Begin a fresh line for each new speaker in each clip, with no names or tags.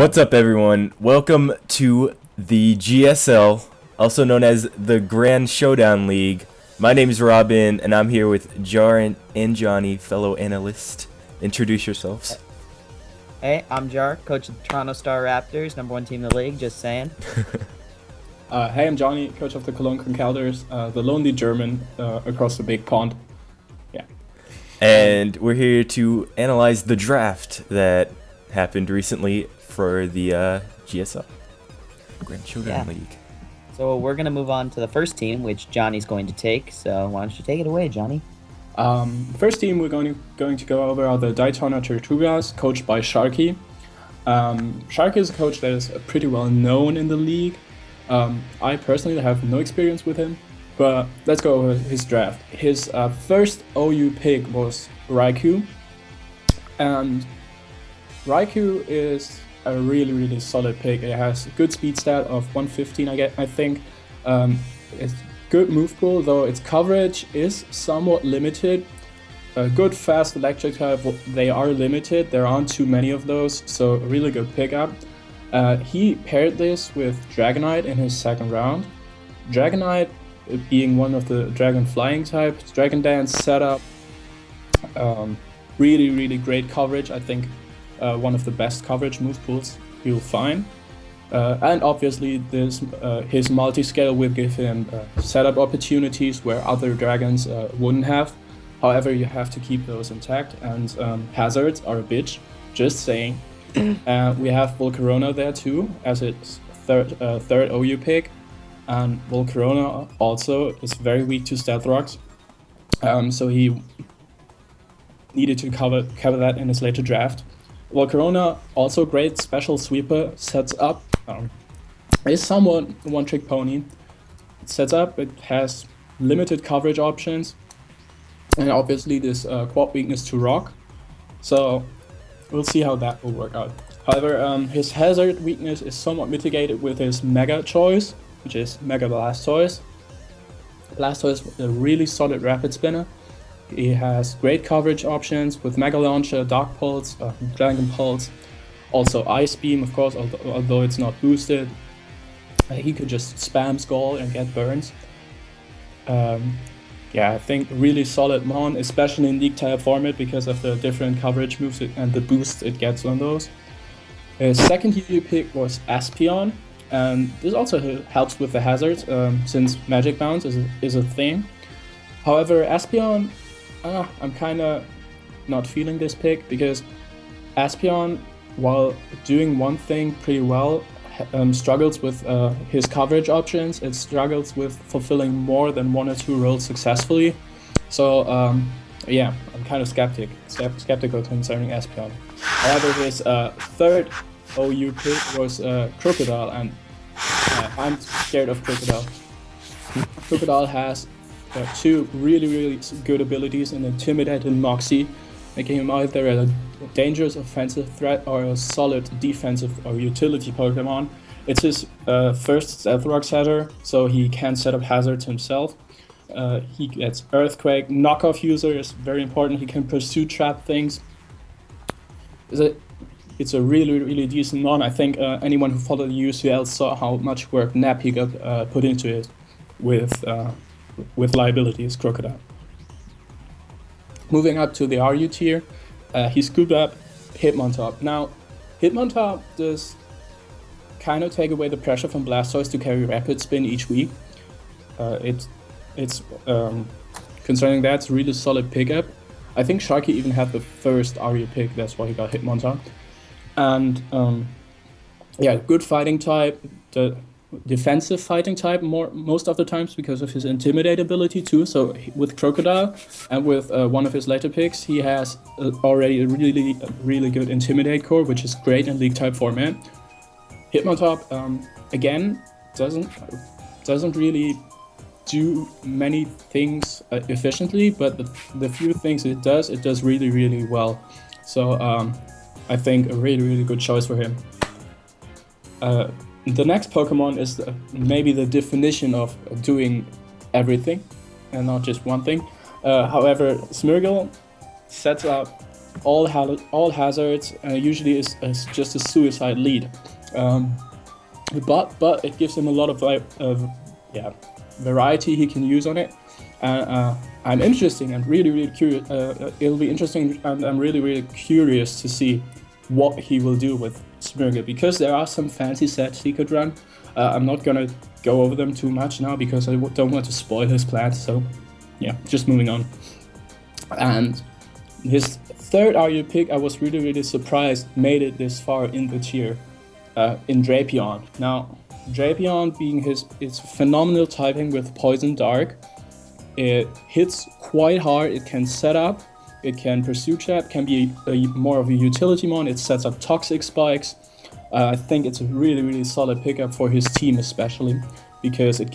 What's up, everyone? Welcome to the GSL, also known as the Grand Showdown League. My name is Robben, and I'm here with Jarr and Johnny, fellow analyst. Introduce yourselves.
Hey, I'm Jarr, coach of the Toronto Star Raptors, #1 team in the league, just saying.
Hey, I'm Johnny, coach of the Cologne Commentators, the lonely German across the big pond. Yeah.
And we're here to analyze the draft that happened recently for the GSL, Grand Showdown League.
So we're going to move on to the first team, which Johnny's going to take. So why don't you take it away, Johnny?
First team we're going to go over are the Daytona Tortugas, coached by Sharky. Sharky is a coach that is pretty well known in the league. I personally have no experience with him, but let's go over his draft. His first OU pick was Raikou, and Raikou is a really solid pick. It has a good speed stat of 115, I think. It's good move pool, though its coverage is somewhat limited. A good fast electric type, they are limited. There aren't too many of those, so a really good pickup. He paired this with Dragonite in his second round. Dragonite being one of the Dragon Flying types, Dragon Dance setup, really great coverage. I think one of the best coverage move pools you'll find. And obviously his multi-scale will give him setup opportunities where other dragons wouldn't have. However, you have to keep those intact, and hazards are a bitch, just saying. We have Volcarona there too, as its third OU pick, and Volcarona also is very weak to stealth rocks, so he needed to cover that in his later draft. Volcarona, also great special sweeper, sets up, is somewhat one-trick pony. It sets up, it has limited coverage options, and obviously this quad weakness to rock, so we'll see how that will work out. However, his hazard weakness is somewhat mitigated with his Mega choice, which is Mega Blastoise. Blastoise is a really solid rapid spinner. He has great coverage options with Mega Launcher, Dark Pulse, Dragon Pulse, also Ice Beam, of course, although it's not boosted. He could just spam Skull and get burns. I think really solid Mon, especially in League type format because of the different coverage moves and the boost it gets on those. His second EU pick was Aspeon, and this also helps with the hazards since Magic Bounce is a thing. However, Aspeon, I'm kind of not feeling this pick because Aspeon, while doing one thing pretty well, struggles with his coverage options. It struggles with fulfilling more than one or two roles successfully. So I'm kind of skeptical concerning Aspeon. However, his third OU pick was Crocodile, and I'm scared of Crocodile. Crocodile has two really good abilities in Intimidate and Moxie, making him either a dangerous offensive threat or a solid defensive or utility Pokemon. It's his first Stealth Rock setter, so he can set up hazards himself. He gets Earthquake. Knockoff user is very important. He can pursue trap things. It's a really decent Mon. I think anyone who followed the UCL saw how much work Nappy got put into it with liabilities, Crocodile. Moving up to the RU tier, he scooped up Hitmontop. Now, Hitmontop does kind of take away the pressure from Blastoise to carry Rapid Spin each week. It's concerning that, it's a really solid pickup. I think Sharky even had the first RU pick, that's why he got Hitmontop. And good fighting type, the defensive fighting type most of the times because of his Intimidate ability too. So with Crocodile and with one of his later picks, he has already a really good Intimidate core, which is great in League type format. Hitmontop again doesn't really do many things efficiently, but the few things it does really well. So I think a really good choice for him. The next Pokemon is maybe the definition of doing everything and not just one thing. However, Smeargle sets up all hazards usually is just a suicide lead, but it gives him a lot of variety he can use on it. I'm interesting and really curious. It'll be interesting, and I'm really curious to see what he will do with Smurger, because there are some fancy sets he could run. I'm not gonna go over them too much now because I don't want to spoil his plans. So yeah, just moving on. And his third RU pick, I was really surprised made it this far in the tier, in Drapion. Now, Drapion being his phenomenal typing with Poison Dark, it hits quite hard, it can set up, it can pursue trap, can be more of a utility mon, it sets up toxic spikes. I think it's a really solid pickup for his team, especially because it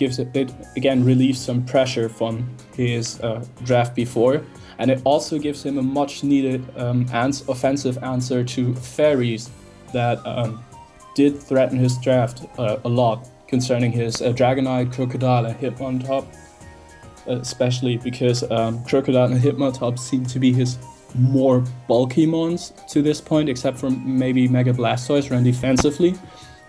again relieves some pressure from his draft before, and it also gives him a much needed offensive answer to fairies that did threaten his draft a lot, concerning his Dragonite, Crocodile, and Hitmontop, especially because Crocodile and Hitmontop seem to be his more bulky mons to this point, except for maybe Mega Blastoise run defensively.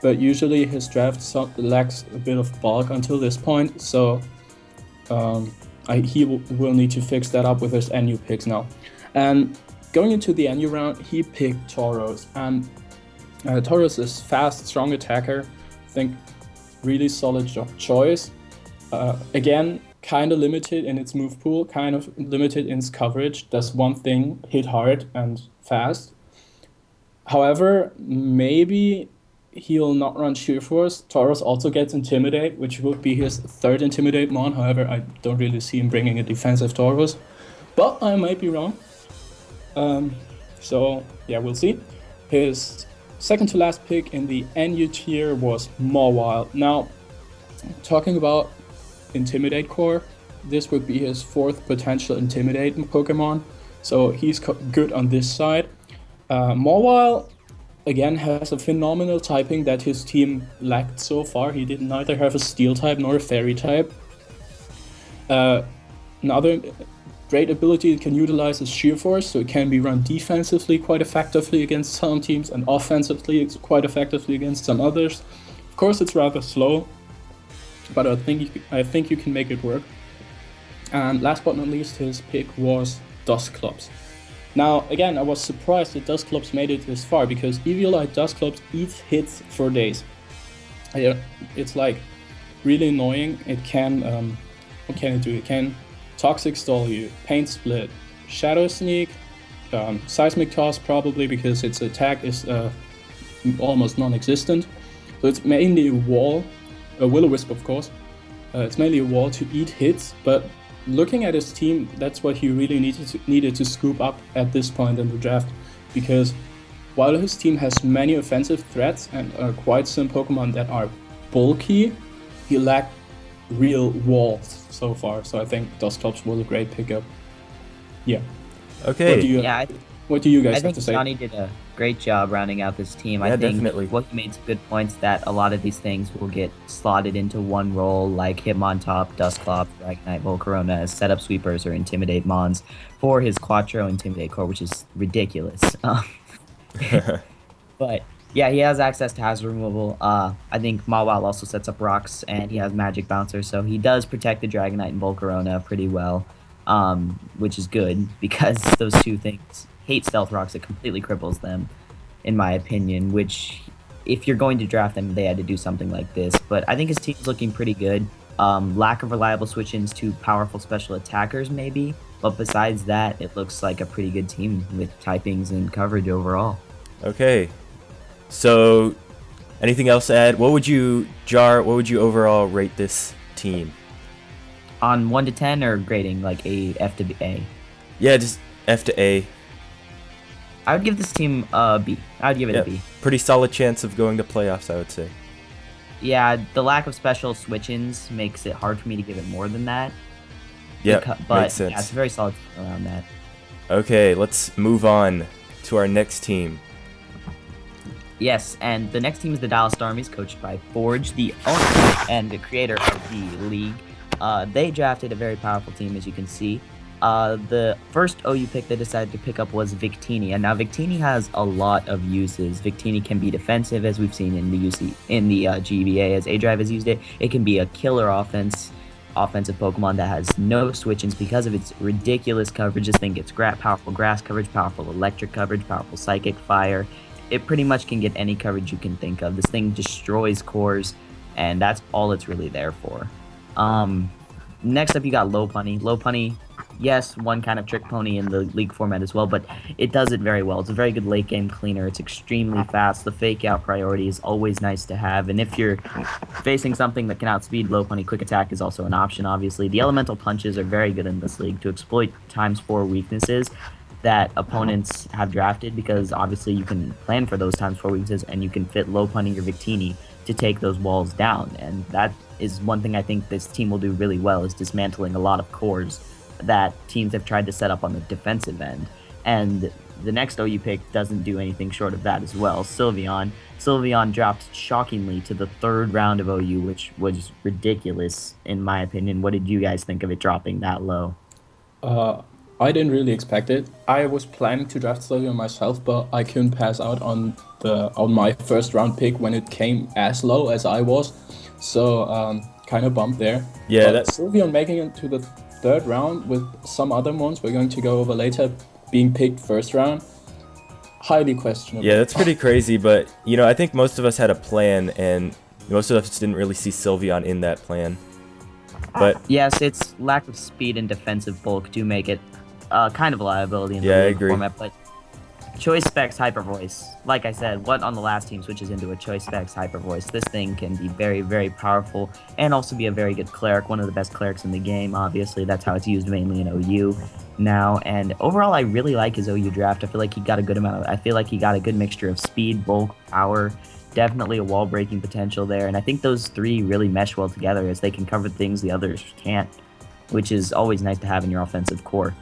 But usually his draft lacks a bit of bulk until this point, so he will need to fix that up with his NU picks now. And going into the NU round, he picked Tauros, and Tauros is fast, strong attacker. I think really solid choice. Again, kind of limited in its move pool, kind of limited in its coverage. Does one thing, hit hard and fast. However, maybe he'll not run Sheer Force. Tauros also gets Intimidate, which would be his third Intimidate mon. However, I don't really see him bringing a defensive Tauros, but I might be wrong. So yeah, we'll see. His second to last pick in the NU tier was Mawile. Now, talking about Intimidate core, this would be his fourth potential Intimidate Pokemon, so he's good on this side. Mawile again has a phenomenal typing that his team lacked so far. He did neither have a Steel type nor a Fairy type. Another great ability it can utilize is Sheer Force, so it can be run defensively quite effectively against some teams and offensively quite effectively against some others. Of course, it's rather slow, but I think you can make it work. And last but not least, his pick was Dusclops. Now, again, I was surprised that Dusclops made it this far, because Eviolite Dusclops eats hits for days. It's like really annoying. It can, what can it do? It can Toxic Stall you, Paint Split, Shadow Sneak, Seismic Toss probably, because its attack is almost non-existent. So it's mainly a wall. Will-O-Wisp, of course. It's mainly a wall to eat hits, but looking at his team, that's what he really needed to scoop up at this point in the draft, because while his team has many offensive threats and quite some Pokemon that are bulky, he lacked real walls so far. So I think Dusclops was a great pickup. Yeah.
Okay.
What do you guys
I
have
think
to say?
Johnny did a great job rounding out this team.
Yeah,
I think
definitely.
what he made some good points that a lot of these things will get slotted into one role, like Hitmontop, Dusclops, Dragonite, Volcarona as setup sweepers or Intimidate Mons for his Quattro Intimidate core, which is ridiculous. But yeah, he has access to hazard removal. I think Mawile also sets up rocks, and he has Magic Bouncer, so he does protect the Dragonite and Volcarona pretty well, which is good because those two things hate Stealth Rocks. It completely cripples them, in my opinion, which if you're going to draft them, they had to do something like this. But I think his team's looking pretty good. Lack of reliable switch-ins to powerful special attackers, maybe. But besides that, it looks like a pretty good team with typings and coverage overall.
Okay. So, anything else to add? What would you overall rate this team?
On 1 to 10 or grading, like a F to A?
Yeah, just F to A.
I would give this team a B. I would give it a B.
Pretty solid chance of going to playoffs, I would say.
Yeah, the lack of special switch-ins makes it hard for me to give it more than that.
Yeah,
but
makes sense.
Yeah, it's a very solid team around that.
Okay, let's move on to our next team.
Yes, and the next team is the Dallas Starmies, coached by Forge, the owner and the creator of the league. They drafted a very powerful team, as you can see. The first OU pick they decided to pick up was Victini, and now Victini has a lot of uses. Victini can be defensive, as we've seen in the GBA, as A-Drive has used it. It can be a killer offensive Pokemon that has no switch-ins because of its ridiculous coverage. This thing gets powerful grass coverage, powerful electric coverage, powerful psychic fire. It pretty much can get any coverage you can think of. This thing destroys cores, and that's all it's really there for. Next up, you got Lopunny. Lopunny, yes, one kind of trick pony in the League format as well, but it does it very well. It's a very good late game cleaner. It's extremely fast. The fake out priority is always nice to have, and if you're facing something that can outspeed Lopunny, quick attack is also an option, obviously. The elemental punches are very good in this league to exploit ×4 weaknesses that opponents have drafted, because obviously you can plan for those ×4 weaknesses and you can fit Lopunny or Victini to take those walls down, and that is one thing I think this team will do really well, is dismantling a lot of cores that teams have tried to set up on the defensive end. And the next OU pick doesn't do anything short of that as well. Sylveon. Sylveon dropped shockingly to the 3rd round of OU, which was ridiculous in my opinion. What did you guys think of it dropping that low?
I didn't really expect it. I was planning to draft Sylveon myself, but I couldn't pass out on my 1st round pick when it came as low as I was. So kind of bummed there.
Yeah,
but Sylveon making it to the 3rd round with some other ones we're going to go over later being picked 1st round, highly questionable.
Yeah, that's pretty crazy, but I think most of us had a plan, and most of us didn't really see Sylveon in that plan. But
yes, its lack of speed and defensive bulk do make it kind of a liability in the
I
League
agree.
format, but Choice Specs Hyper Voice, like I said, what on the last team switches into a Choice Specs Hyper Voice? This thing can be very, very powerful and also be a very good cleric, one of the best clerics in the game, obviously. That's how it's used mainly in OU now, and overall I really like his OU draft. I feel like he got a good mixture of speed, bulk, power, definitely a wall-breaking potential there, and I think those three really mesh well together as they can cover things the others can't, which is always nice to have in your offensive core.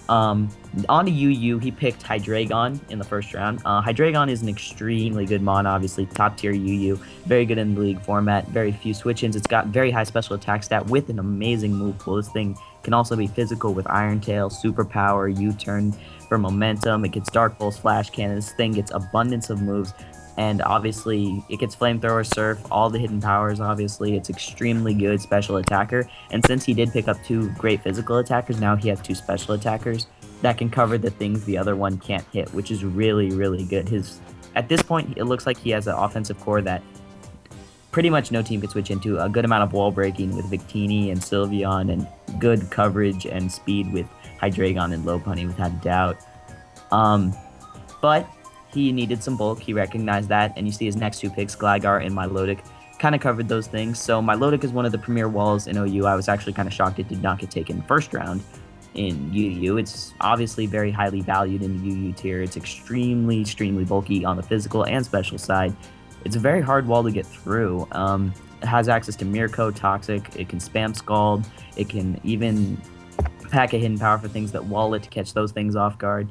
On to UU, he picked Hydreigon in the 1st round. Hydreigon is an extremely good mon, obviously, top tier UU, very good in the League format, very few switch-ins. It's got very high special attack stat with an amazing move pool. This thing can also be physical with Iron Tail, Superpower, U-Turn for momentum. It gets Dark Pulse, Flash Cannon. This thing gets abundance of moves, and obviously it gets Flamethrower, Surf, all the hidden powers, obviously. It's extremely good special attacker, and since he did pick up 2 great physical attackers, now he has 2 special attackers that can cover the things the other one can't hit, which is really, really good. At this point, it looks like he has an offensive core that pretty much no team could switch into. A good amount of wall breaking with Victini and Sylveon, and good coverage and speed with Hydreigon and Lopunny, without a doubt. But he needed some bulk. He recognized that, and you see his next 2 picks, Gligar and Milotic, kind of covered those things. So Milotic is one of the premier walls in OU. I was actually kind of shocked it did not get taken 1st round in UU. It's obviously very highly valued in the UU tier. It's extremely, extremely bulky on the physical and special side. It's a very hard wall to get through. It has access to Mirko, Toxic. It can spam Scald. It can even pack a hidden power for things that wall it to catch those things off guard.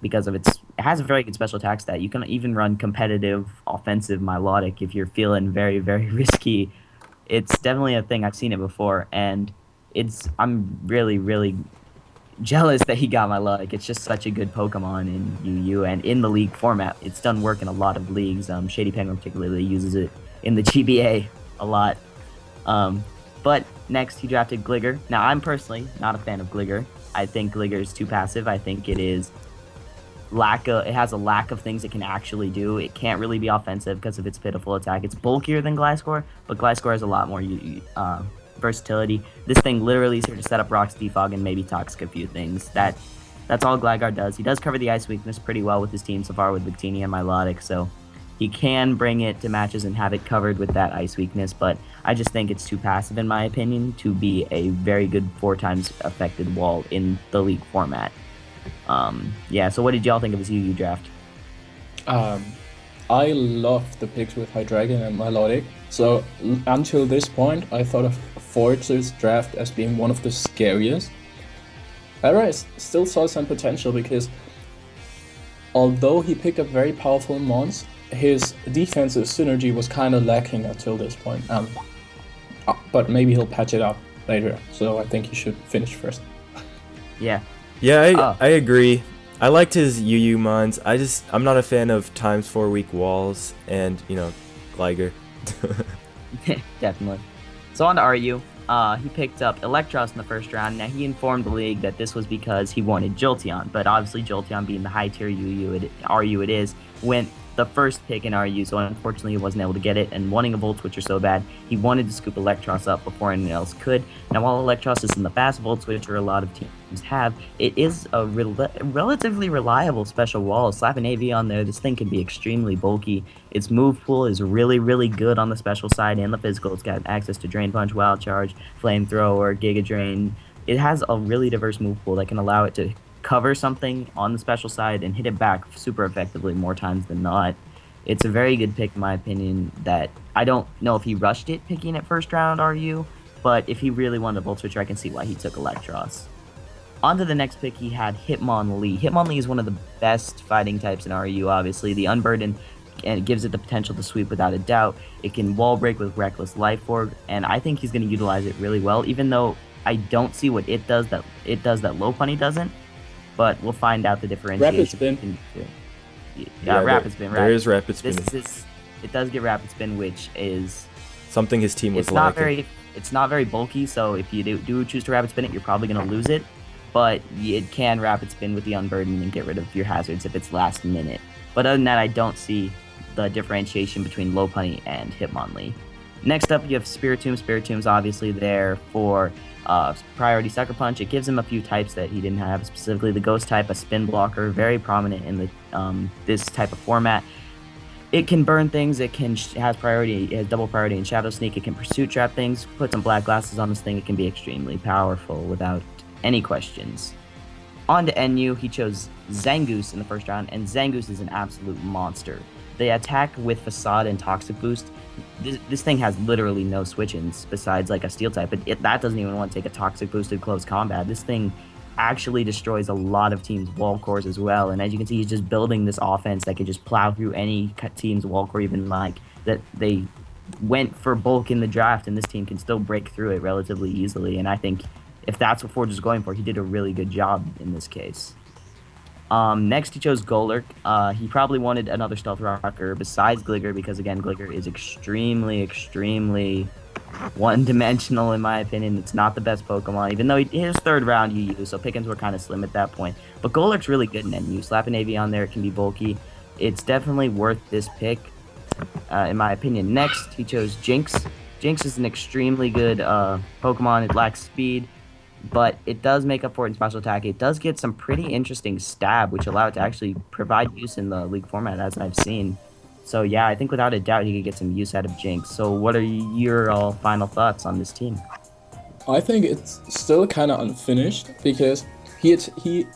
Because of it has a very good special attack stat. You can even run competitive offensive Milotic if you're feeling very, very risky. It's definitely a thing. I've seen it before, and I'm really, really jealous that he got Milotic. It's just such a good Pokemon in UU and in the League format. It's done work in a lot of leagues. Shady Penguin particularly uses it in the GBA a lot. But next he drafted Gligar. Now I'm personally not a fan of Gligar. I think Gligar is too passive. I think it has a lack of things it can actually do. It can't really be offensive because of its pitiful attack. It's bulkier than Gliscor, but Gliscor has a lot more versatility. This thing literally is here to set up Rocks, Defog, and maybe Toxic a few things. That's all Gligar does. He does cover the Ice weakness pretty well with his team so far with Victini and Milotic, so he can bring it to matches and have it covered with that Ice weakness, but I just think it's too passive in my opinion to be a very good 4 times affected wall in the League format. So what did y'all think of his UU draft?
I love the picks with Hydreigon and Milotic. So until this point, I thought of Forge's draft as being one of the scariest. However, I still saw some potential because although he picked up very powerful mons, his defensive synergy was kind of lacking until this point. But maybe he'll patch it up later. So I think he should finish first.
Yeah.
Yeah,
Oh.
I agree. I liked his UU mons. I'm not a fan of times 4 weak walls and, Gligar.
Definitely. So on to RU. He picked up Electros in the first round. Now, he informed the league that this was because he wanted Jolteon, but obviously Jolteon being the high-tier RU it is, went the first pick in RU, so unfortunately he wasn't able to get it, and wanting a Volt Switcher so bad, he wanted to scoop Electros up before anyone else could. Now, while Electros isn't the fast Volt Switcher a lot of teams have, it is a relatively reliable special wall. Slap an AV on there, this thing can be extremely bulky. Its move pool is really, really good on the special side and the physical. It's got access to Drain Punch, Wild Charge, Flamethrower, Giga Drain. It has a really diverse move pool that can allow it to cover something on the special side and hit it back super effectively more times than not. It's a very good pick in my opinion. That I don't know if he rushed it picking it first round RU, but if he really wanted a Volt Switcher, I can see why he took Electros. On to the next pick, he had Hitmonlee. Hitmonlee is one of the best fighting types in RU, obviously. The Unburden, and it gives it the potential to sweep without a doubt. It can wall break with Reckless Life Orb, and I think he's going to utilize it really well, even though I don't see what it does that Lopunny doesn't. But we'll find out the differentiation.
Rapid Spin.
Yeah, Rapid Spin, right?
There is Rapid Spin.
It does get Rapid Spin, which is
something his team was
it's not very bulky, so if you do choose to Rapid Spin it, you're probably going to lose it. But it can Rapid Spin with the Unburden and get rid of your hazards if it's last minute. But other than that, I don't see the differentiation between Lopunny and Hitmonlee. Next up, you have Spiritomb. Spiritom's obviously there for priority Sucker Punch. It gives him a few types that he didn't have, specifically the Ghost type, a Spin Blocker, very prominent in the this type of format. It can burn things. It has priority. It has double priority in Shadow Sneak. It can Pursuit Trap things. Put some Black Glasses on this thing. It can be extremely powerful without any questions. On to NU, he chose Zangoose in the first round, and Zangoose is an absolute monster. The attack with Facade and Toxic Boost, this thing has literally no switch-ins besides like a Steel type, but that doesn't even want to take a Toxic Boosted close combat. This thing actually destroys a lot of teams' wall cores as well, and as you can see, he's just building this offense that can just plow through any team's wall core, even like that they went for bulk in the draft, and this team can still break through it relatively easily, and I think if that's what Forge is going for, he did a really good job in this case. Next, he chose Golurk. He probably wanted another Stealth Rocker besides Gligar because, again, Gligar is extremely, extremely one-dimensional in my opinion. It's not the best Pokemon, even though his third round UU, so pickings were kind of slim at that point. But Golurk's really good in NU. Slap an AV on there, it can be bulky. It's definitely worth this pick, in my opinion. Next, he chose Jinx. Jinx is an extremely good Pokemon. It lacks speed, but it does make up for it in special attack. It does get some pretty interesting stab, which allow it to actually provide use in the league format, as I've seen. So yeah, I think without a doubt he could get some use out of Jinx. So what are your final thoughts on this team?
I think it's still kind of unfinished because he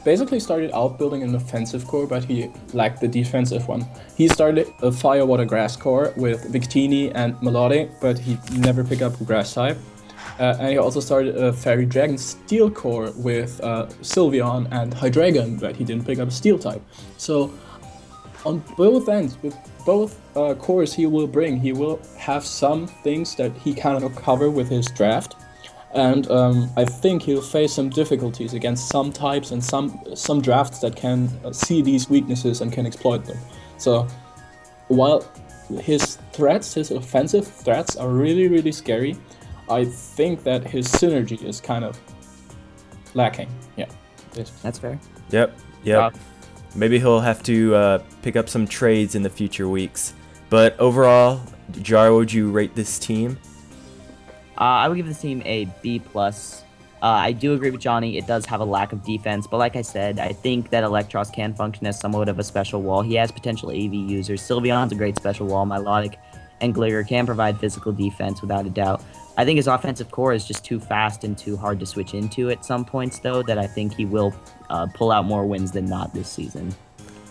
basically started out building an offensive core, but he lacked the defensive one. He started a Fire, Water, Grass core with Victini and Melodic, but he never picked up a Grass type. And he also started a Fairy Dragon Steel core with Sylveon and Hydreigon, but he didn't pick up a Steel type. So on both ends, with both cores he will have some things that he cannot cover with his draft. And I think he'll face some difficulties against some types and some drafts that can see these weaknesses and can exploit them. So while his offensive threats are really, really scary, I think that his synergy is kind of lacking. Yeah.
That's fair.
Yep. Maybe he'll have to pick up some trades in the future weeks. But overall, Jarr, would you rate this team?
I would give this team a B+. I do agree with Johnny. It does have a lack of defense, but like I said, I think that Electros can function as somewhat of a special wall. He has potential AV users. Sylveon's a great special wall. Milotic and Gligar can provide physical defense without a doubt. I think his offensive core is just too fast and too hard to switch into at some points, though, that I think he will pull out more wins than not this season.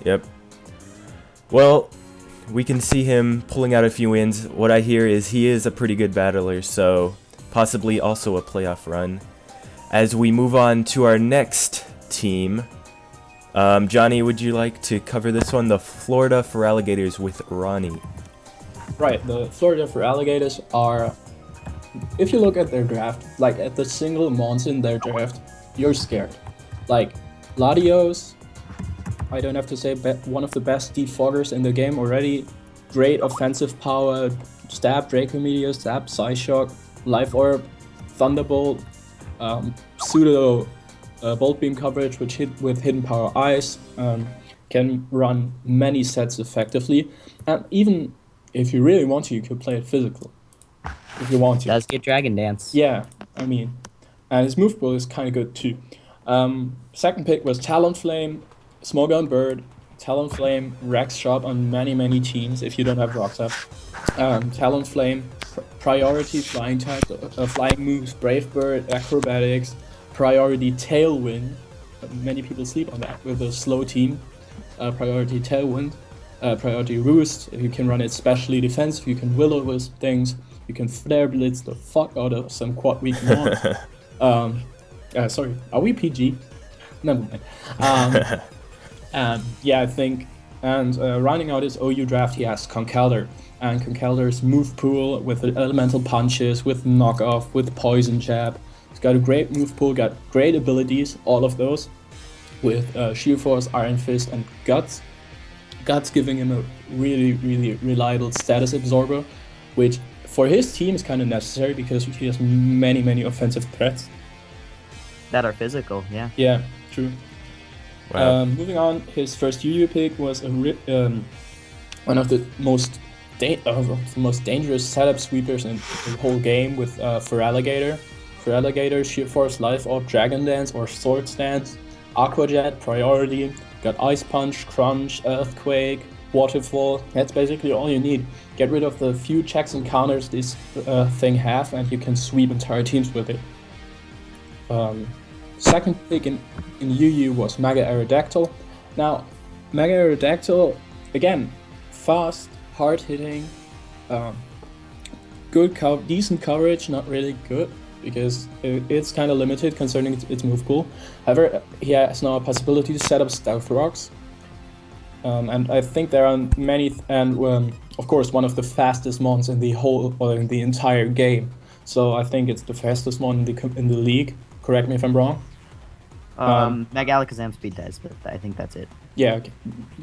Yep. Well, we can see him pulling out a few wins. What I hear is he is a pretty good battler, so possibly also a playoff run. As we move on to our next team, Johnny, would you like to cover this one? The Florida for Alligators with Ronnie.
Right, the Florida for Alligators are, if you look at their draft, like at the single mons in their draft, you're scared. Like, Latios, I don't have to say, one of the best defoggers in the game already. Great offensive power, stab, Draco Meteor, stab, Psyshock, Life Orb, Thunderbolt, pseudo Bolt Beam coverage, which hit with Hidden Power Ice, can run many sets effectively, and even if you really want to, you could play it physical. If you want to.
Does get Dragon Dance.
Yeah, I mean, and his move pool is kind of good too. Second pick was Talonflame, Smogon Bird. Talonflame racks shop on many teams if you don't have Rocks up. Talonflame, priority flying type, flying moves, Brave Bird, Acrobatics, priority Tailwind. Many people sleep on that with a slow team. Priority Tailwind, priority Roost. You can run it specially defensive. You can Will-O-Wisp things. You can Flare Blitz the fuck out of some quad weak mons. Sorry, are we PG? Never mind. Yeah, I think. And rounding out his OU draft, he has Conkeldurr. And Conkeldurr's move pool with elemental punches, with knockoff, with poison jab. He's got a great move pool, got great abilities, all of those, with Sheer Force, Iron Fist, and Guts. Guts giving him a really reliable status absorber, which for his team is kind of necessary because he has many offensive threats.
That are physical, yeah.
Yeah, true.
Wow.
Moving on, his first UU pick was one of the most dangerous setup sweepers in the whole game with Feraligatr. Feraligatr, Sheer Force, Life Orb, Dragon Dance, or Sword Stance, Aqua Jet, priority, got Ice Punch, Crunch, Earthquake, Waterfall. That's basically all you need. Get rid of the few checks and counters this thing have, and you can sweep entire teams with it. Second pick in UU was Mega Aerodactyl. Now, Mega Aerodactyl, again, fast, hard-hitting, good, decent coverage, not really good, because it's kind of limited concerning its move pool. However, he has now a possibility to set up Stealth Rocks, and I think there are many, and of course, one of the fastest mons in the whole, or in the entire game. So I think it's the fastest mon in the league. Correct me if I'm wrong.
Mega Alakazam speed does, but I think that's it.
Yeah, okay.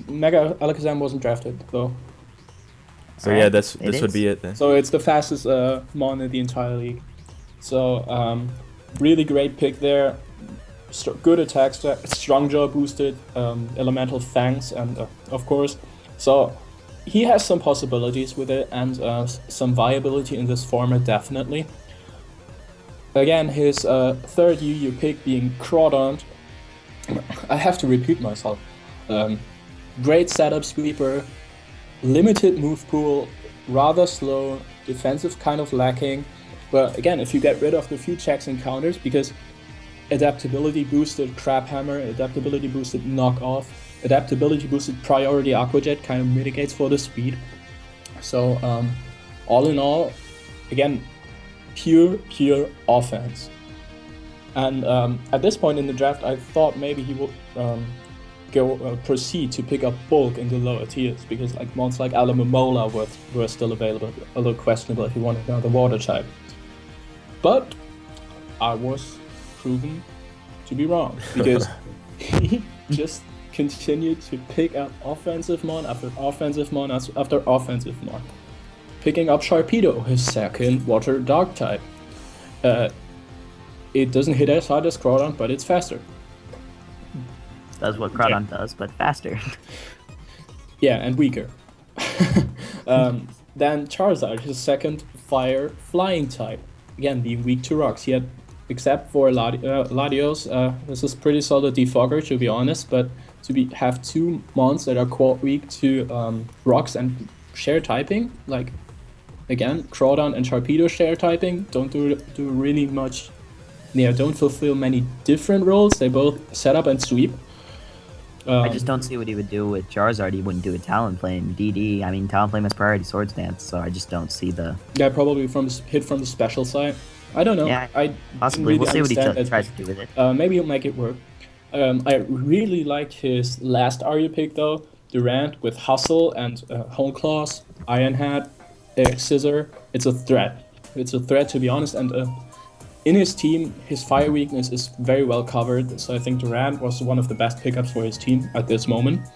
Mega Alakazam wasn't drafted though.
So yeah, this would be it then.
So it's the fastest mon in the entire league. So really great pick there. Good attack, strong jaw boosted, elemental fangs, and of course, so he has some possibilities with it and some viability in this format definitely. Again, his third UU pick being Crawdaunt. I have to repeat myself. Great setup sweeper, limited move pool, rather slow, defensive kind of lacking. But again, if you get rid of the few checks and counters, because adaptability boosted Crab Hammer, adaptability boosted Knock Off, adaptability boosted Priority Aqua Jet kind of mitigates for the speed. So all in all, again, pure offense. And at this point in the draft, I thought maybe he would proceed to pick up bulk in the lower tiers, because like mons like Alamomola were still available, although questionable if he wanted another water type. But I was proven to be wrong, because he just continued to pick up offensive mon after offensive mon after offensive mon. Picking up Sharpedo, his second water dark type. It doesn't hit as hard as Crawdaunt, but it's faster.
Does what Crawdaunt does, but faster.
Yeah, and weaker. Then Charizard, his second fire flying type. Again, being weak to rocks. He had, except for Latios, this is pretty solid defogger to be honest, but to have two mons that are quad weak to rocks and share typing, like again, Crawdaunt and Sharpedo share typing, don't do really much. Yeah, don't fulfill many different roles. They both set up and sweep.
I just don't see what he would do with Charizard. He wouldn't do a Talonflame. DD, I mean, Talonflame has priority Swords Dance, so I just don't see the...
Yeah, probably hit from the special side. I don't know.
Yeah,
I
possibly.
Really
we'll see what he
it.
tries to do with it.
Maybe he'll make it work. I really liked his last RU pick though. Durant with Hustle and Hone Claws, Iron Hat, Scissor. It's a threat. It's a threat to be honest, and in his team, his fire weakness is very well covered, so I think Durant was one of the best pickups for his team at this moment.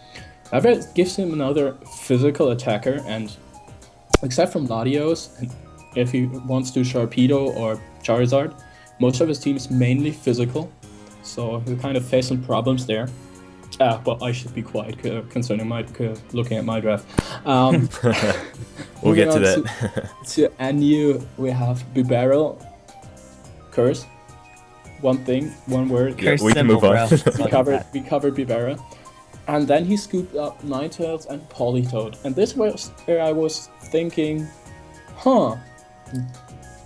However, it gives him another physical attacker, and except from Latios, and if he wants to Sharpedo or Charizard, most of his team is mainly physical, so he'll kind of face some problems there. But I should be quiet concerning looking at my draft.
We'll get to that.
To NU, we have Bibarel, Curse. One thing, one word.
Yeah, we can move on.
We covered Bibarel. And then he scooped up Ninetales and Politoed. And this was where I was thinking,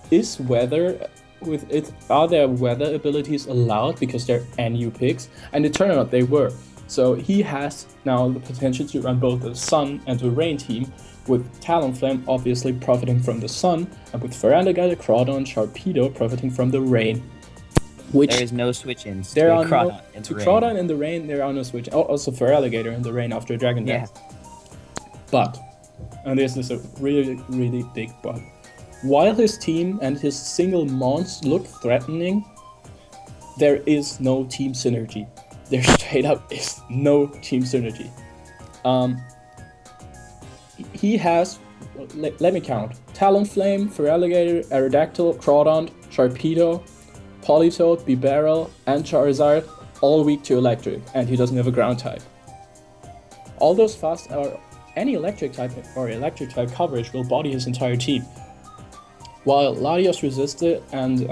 is weather with it? Are there weather abilities allowed because they're NU picks? And it turned out they were. So he has now the potential to run both the Sun and the Rain team, with Talonflame obviously profiting from the Sun, and with Feraligatr, Crawdon, Sharpedo profiting from the Rain. Which
there is no switch-ins
there
to
are
Crawdon
no, to Crawdon in the Rain. There are no switch. Also Feraligatr in the Rain after Dragon Dance. But, and this is a really, really big but, while his team and his single mons look threatening, there is no team synergy. There straight up is no team synergy. He has, let me count, Talonflame, Feraligatr, Aerodactyl, Crawdon, Sharpedo, Politoed, Bibarel, and Charizard, all weak to Electric, and he doesn't have a ground type. All those fast or any electric type or electric type coverage will body his entire team. While Latios resisted and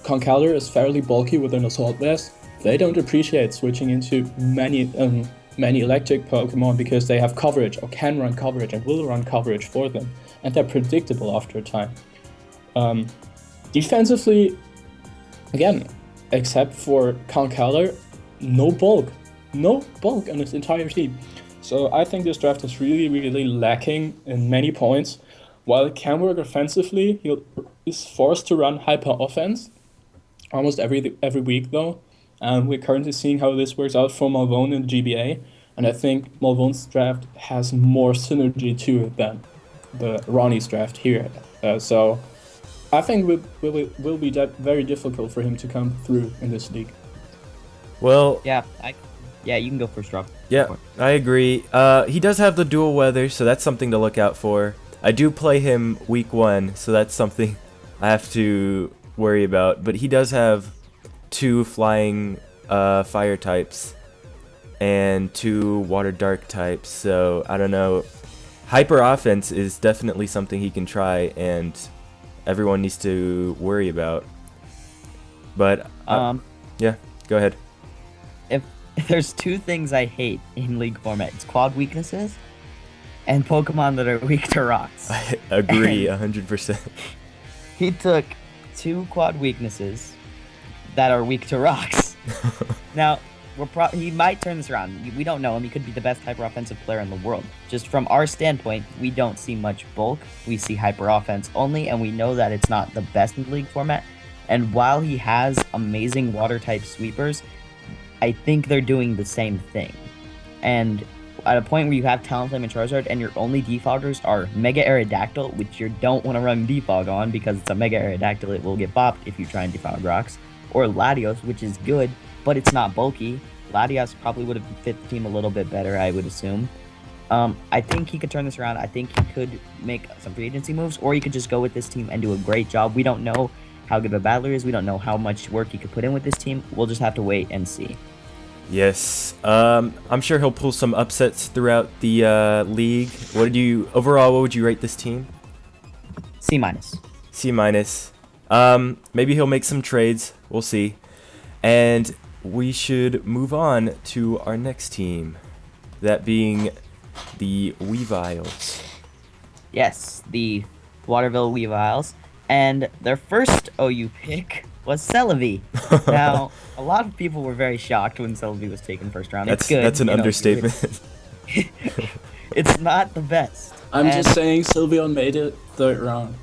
Conkeldurr is fairly bulky with an Assault Vest, they don't appreciate switching into many electric Pokemon because they have coverage or can run coverage and will run coverage for them, and they're predictable after a time. Defensively, again, except for Conkeldurr, no bulk on his entire team. So I think this draft is really, really lacking in many points. While it can work offensively, he is forced to run hyper offense almost every week though. We're currently seeing how this works out for Malvone in the GBA, and I think Malvone's draft has more synergy to it than the Ronnie's draft here. So I think it will be very difficult for him to come through in this league.
Well,
yeah, you can go first, Rob.
Yeah, I agree. He does have the dual weather, so that's something to look out for. I do play him week 1, so that's something I have to worry about. But he does have 2 flying fire types and 2 water dark types, so I don't know. Hyper offense is definitely something he can try, and everyone needs to worry about. But yeah, go ahead.
If there's 2 things I hate in League format, it's quad weaknesses and Pokemon that are weak to rocks.
I agree 100%.
He took 2 quad weaknesses that are weak to rocks. Now, he might turn this around. We don't know him. He could be the best hyper offensive player in the world. Just from our standpoint, we don't see much bulk. We see hyper offense only, and we know that it's not the best in the League format. And while he has amazing water type sweepers, I think they're doing the same thing. And at a point where you have Talonflame and Charizard and your only defoggers are Mega Aerodactyl, which you don't want to run defog on because it's a Mega Aerodactyl, it will get bopped if you try and defog rocks, or Latios, which is good, but it's not bulky. Latios probably would have fit the team a little bit better, I would assume. I think he could turn this around. I think he could make some free agency moves, or he could just go with this team and do a great job. We don't know how good of a battler is. We don't know how much work he could put in with this team. We'll just have to wait and see.
Yes, I'm sure he'll pull some upsets throughout the league. What would you rate this team?
C-.
C-. Maybe he'll make some trades. We'll see. And we should move on to our next team, that being the Weaviles.
Yes, the Waterville Weaviles. And their first OU pick was Celebi. Now, a lot of people were very shocked when Celebi was taken first round. It's good.
That's an understatement.
It's not the best.
I'm just saying Sylveon made it 3rd round.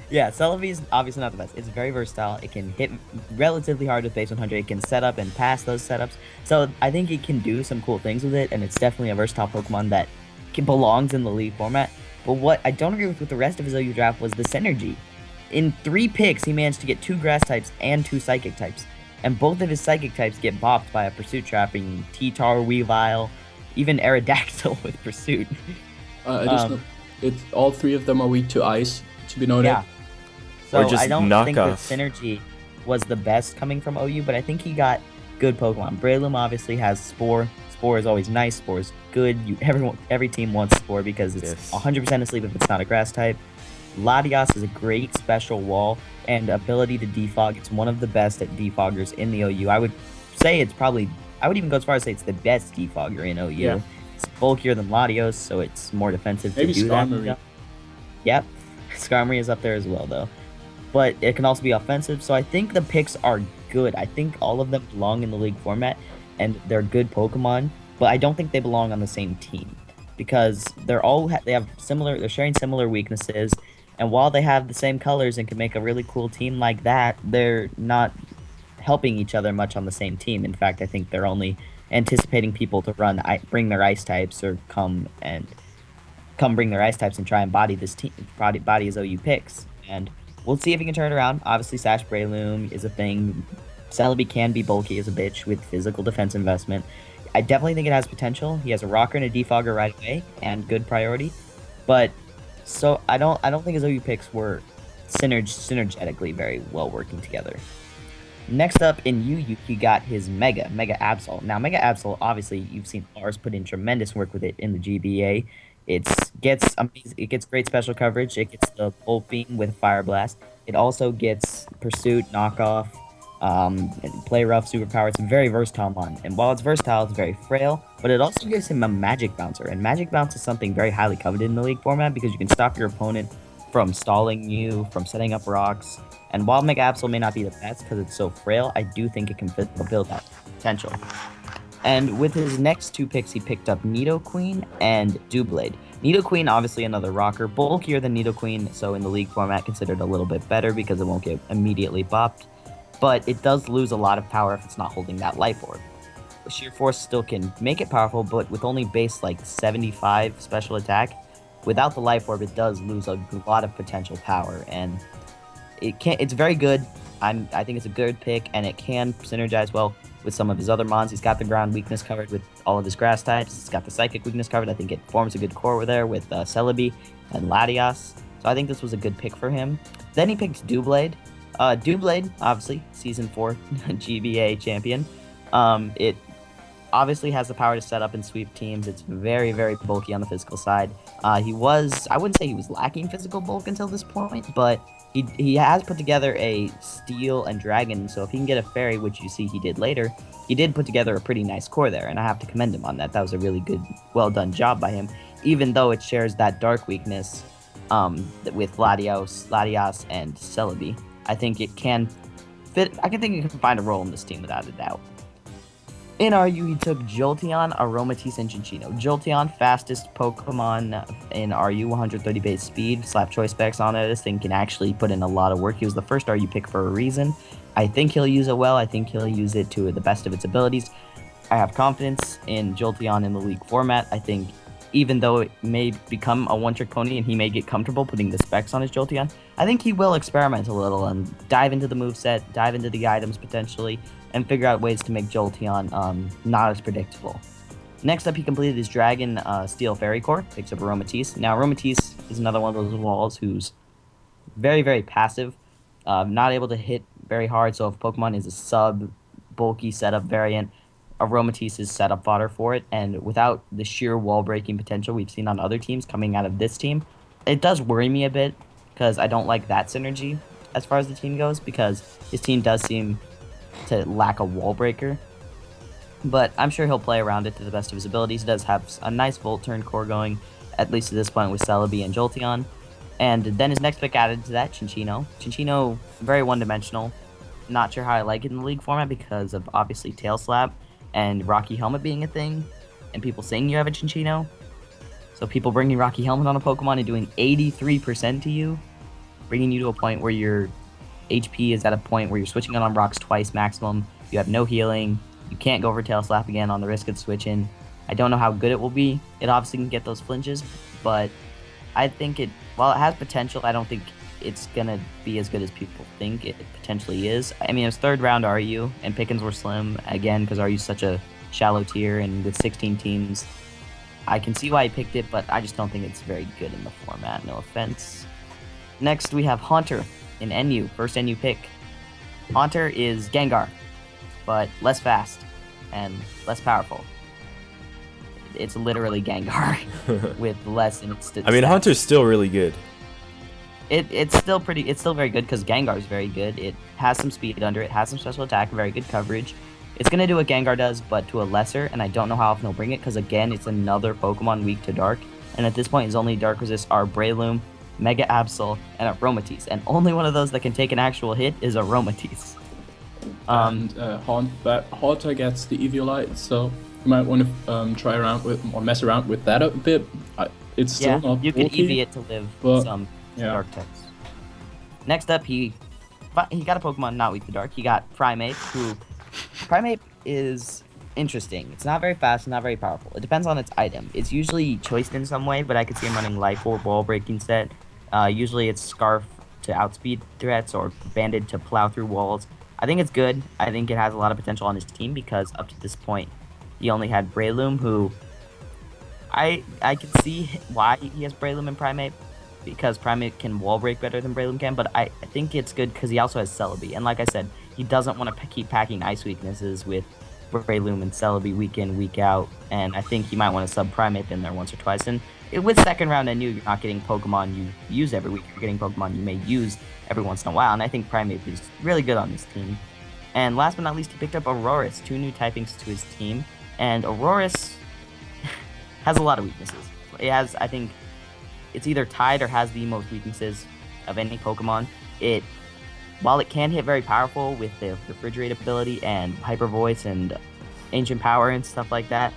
Yeah, Celebi is obviously not the best. It's very versatile. It can hit relatively hard with base 100. It can set up and pass those setups. So I think it can do some cool things with it, and it's definitely a versatile Pokemon that belongs in the League format. But what I don't agree with the rest of his OU draft was the synergy. in 3 picks, he managed to get 2 grass types and 2 psychic types. And both of his psychic types get bopped by a pursuit trapping T-Tar, Weavile, even Aerodactyl with pursuit.
All 3 of them are weak to ice, to be noted.
Yeah. So
Or just
I don't think the
knockoff.
synergy was the best coming from OU, but I think he got good Pokemon. Breloom obviously has Spore. Spore is always nice. Spore is good. Every team wants Spore because it's
Yes.
100% asleep if it's not a grass type. Latias is a great special wall and ability to defog. It's one of the best at defoggers in the OU. I would say it's probably, I would even go as far as say it's the best defogger in OU.
Yeah.
It's bulkier than Latios, so it's more defensive
Maybe
to do
Skarmory.
that. Yep. Skarmory is up there as well, though. But it can also be offensive, so I think the picks are good. I think all of them belong in the league format, and they're good Pokemon, but I don't think they belong on the same team because they're sharing similar weaknesses, and while they have the same colors and can make a really cool team like that, they're not helping each other much on the same team. In fact, I think they're only anticipating people to bring their ice types or come bring their ice types and try and body this team, body his OU picks. And we'll see if he can turn it around. Obviously, Sash Breloom is a thing. Celebi can be bulky as a bitch with physical defense investment. I definitely think it has potential. He has a rocker and a defogger right away and good priority. But so I don't think his OU picks were synergetically very well working together. Next up in UU, he got his Mega Absol. Now, Mega Absol, obviously, you've seen ours put in tremendous work with it in the GBA. It gets great special coverage. It gets the Volt Beam with Fire Blast. It also gets Pursuit, Knockoff, and Play Rough, Superpower. It's a very versatile mon. And while it's versatile, it's very frail. But it also gives him a Magic Bouncer. And Magic Bounce is something very highly coveted in the League format because you can stop your opponent from stalling you, from setting up rocks. And while Mega Absol may not be the best because it's so frail, I do think it can fulfill that potential. And with his next 2 picks, he picked up Nidoqueen and Doublade. Nidoqueen, obviously another rocker, bulkier than Nidoqueen, so in the League format considered a little bit better because it won't get immediately bopped. But it does lose a lot of power if it's not holding that Life Orb. Sheer Force still can make it powerful, but with only base like 75 special attack, without the Life Orb, it does lose a lot of potential power, and it's very good. I think it's a good pick, and it can synergize well with some of his other mons. He's got the ground weakness covered with all of his grass types. He's got the psychic weakness covered. I think it forms a good core over there with Celebi and Latias. So I think this was a good pick for him. Then he picked Doublade. Doublade, obviously, Season 4 GBA champion. It obviously has the power to set up and sweep teams. It's very, very bulky on the physical side. I wouldn't say he was lacking physical bulk until this point, but he has put together a Steel and Dragon, so if he can get a Fairy, which you see he did later, he did put together a pretty nice core there, and I have to commend him on that. That was a really good, well-done job by him, even though it shares that dark weakness with Latias and Celebi. I think it can fit. I think it can find a role in this team without a doubt. In RU, he took Jolteon, Aromatisse, and Chinchino. Jolteon, fastest Pokemon in RU, 130 base speed. Slap choice specs on it. This thing can actually put in a lot of work. He was the first RU pick for a reason. I think he'll use it well. I think he'll use it to the best of its abilities. I have confidence in Jolteon in the League format. I think even though it may become a one-trick pony and he may get comfortable putting the specs on his Jolteon, I think he will experiment a little and dive into the moveset, dive into the items potentially, and figure out ways to make Jolteon not as predictable. Next up, he completed his Dragon Steel Fairy Core, picks up Aromatisse. Now, Aromatisse is another one of those walls who's very, very passive, not able to hit very hard, so if Pokemon is a sub-bulky setup variant, Aromatisse is setup fodder for it, and without the sheer wall-breaking potential we've seen on other teams coming out of this team, it does worry me a bit, because I don't like that synergy as far as the team goes, because his team does seem to lack a wall breaker, but I'm sure he'll play around it to the best of his abilities. He does have a nice Volt Turn core going, at least at this point with Celebi and Jolteon, and then his next pick added to that, Chinchino. Chinchino, very one-dimensional, not sure how I like it in the League format because of obviously Tail Slap and Rocky Helmet being a thing, and people saying you have a Chinchino. So people bringing Rocky Helmet on a Pokemon and doing 83% to you, bringing you to a point where your HP is at a point where you're switching on rocks twice maximum, you have no healing, you can't go for Tail Slap again on the risk of switching. I don't know how good it will be. It obviously can get those flinches, but I think while it has potential, I don't think it's gonna be as good as people think it potentially is. I mean, it was third round RU, and pickings were slim again because RU's such a shallow tier, and with 16 teams, I can see why he picked it, but I just don't think it's very good in the format. No offense. Next, we have Haunter in NU, first NU pick. Haunter is Gengar, but less fast and less powerful. It's literally Gengar with less in its
I mean,
stats.
Haunter's still really good.
It's still very good because Gengar's very good. It has some speed under it, has some special attack, very good coverage. It's gonna do what Gengar does, but to a lesser, and I don't know how often he'll bring it because again, it's another Pokemon weak to Dark, and at this point, his only Dark resists are Breloom, Mega Absol, and Aromatisse, and only one of those that can take an actual hit is Aromatisse.
And Haunter gets the Eviolite, so you might want to try around with or mess around with that a bit. It's still not
you can
bulky,
EV it to live
but,
some
yeah.
Dark types. Next up, he got a Pokemon not weak to Dark. He got Primeape, who Primeape is interesting. It's not very fast, not very powerful. It depends on its item. It's usually choiced in some way, but I could see him running Life Orb, Wall Breaking set. Usually it's Scarf to outspeed threats or Banded to plow through walls. I think it's good. I think it has a lot of potential on his team because up to this point, he only had Breloom, who I can see why he has Breloom and Primeape, because Primeape can wall break better than Breloom can, but I think it's good because he also has Celebi. And like I said, he doesn't want to keep packing ice weaknesses with Breloom and Celebi week in, week out, and I think you might want to sub Primeape in there once or twice. And with second round NU, you're not getting Pokemon you use every week, you're getting Pokemon you may use every once in a while, and I think Primeape is really good on this team. And last but not least, he picked up Aurorus, 2 new typings to his team, and Aurorus has a lot of weaknesses. It has, I think, it's either tied or has the most weaknesses of any Pokemon. While it can hit very powerful with the Refrigerate ability and Hyper Voice and Ancient Power and stuff like that,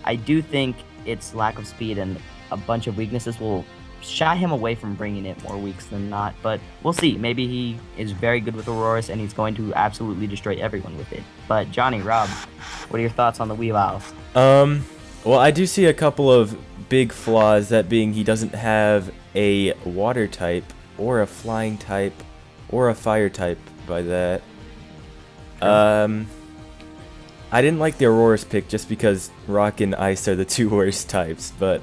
I do think its lack of speed and a bunch of weaknesses will shy him away from bringing it more weeks than not. But we'll see. Maybe he is very good with Aurorus and he's going to absolutely destroy everyone with it. But Johnny, Rob, what are your thoughts on the Weaviles?
Well, I do see a couple of big flaws, that being he doesn't have a water type or a flying type or a fire type by that. I didn't like the Aurorus pick just because Rock and Ice are the 2 worst types, but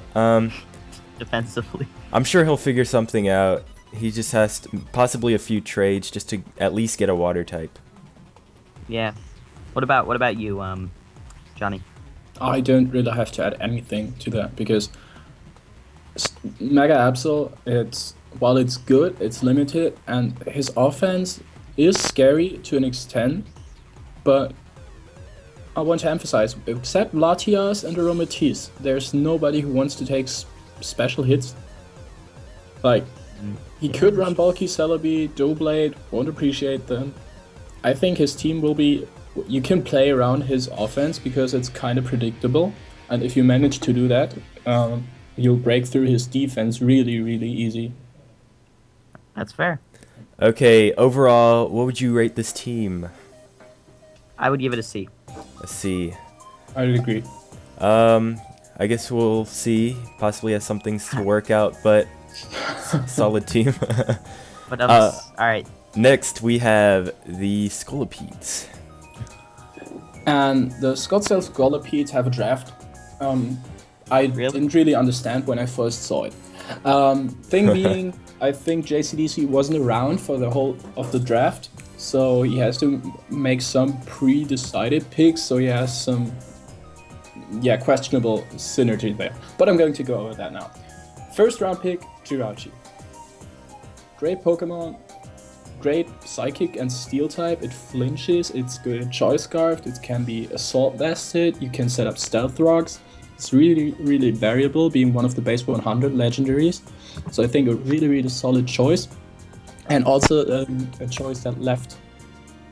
Defensively.
I'm sure he'll figure something out. He just has possibly a few trades just to at least get a water type.
Yeah. What about you, Johnny?
I don't really have to add anything to that because Mega Absol, while it's good, it's limited, and his offense is scary to an extent, but I want to emphasize, except Latias and Aromatisse, there's nobody who wants to take special hits. Like, he could run bulky Celebi, Doublade, won't appreciate them. I think his team will be, you can play around his offense because it's kind of predictable, and if you manage to do that, you'll break through his defense really, really easy.
That's fair.
Okay, overall, what would you rate this team?
I would give it a C.
A C.
I would agree.
I guess we'll see. Possibly has some things to work out, but solid team.
But all right.
Next, we have the Scolipede.
And the Scottsdale Scolipede have a draft. I didn't really understand when I first saw it. Thing being, I think JCDC wasn't around for the whole of the draft, so he has to make some pre-decided picks, so he has some questionable synergy there. But I'm going to go over that now. First round pick, Jirachi. Great Pokemon, great Psychic and Steel type, it flinches, it's good at Choice Scarfed, it can be Assault Vested, you can set up Stealth Rocks. It's really, really variable, being one of the base 100 legendaries. So I think a really, really solid choice. And also a choice that left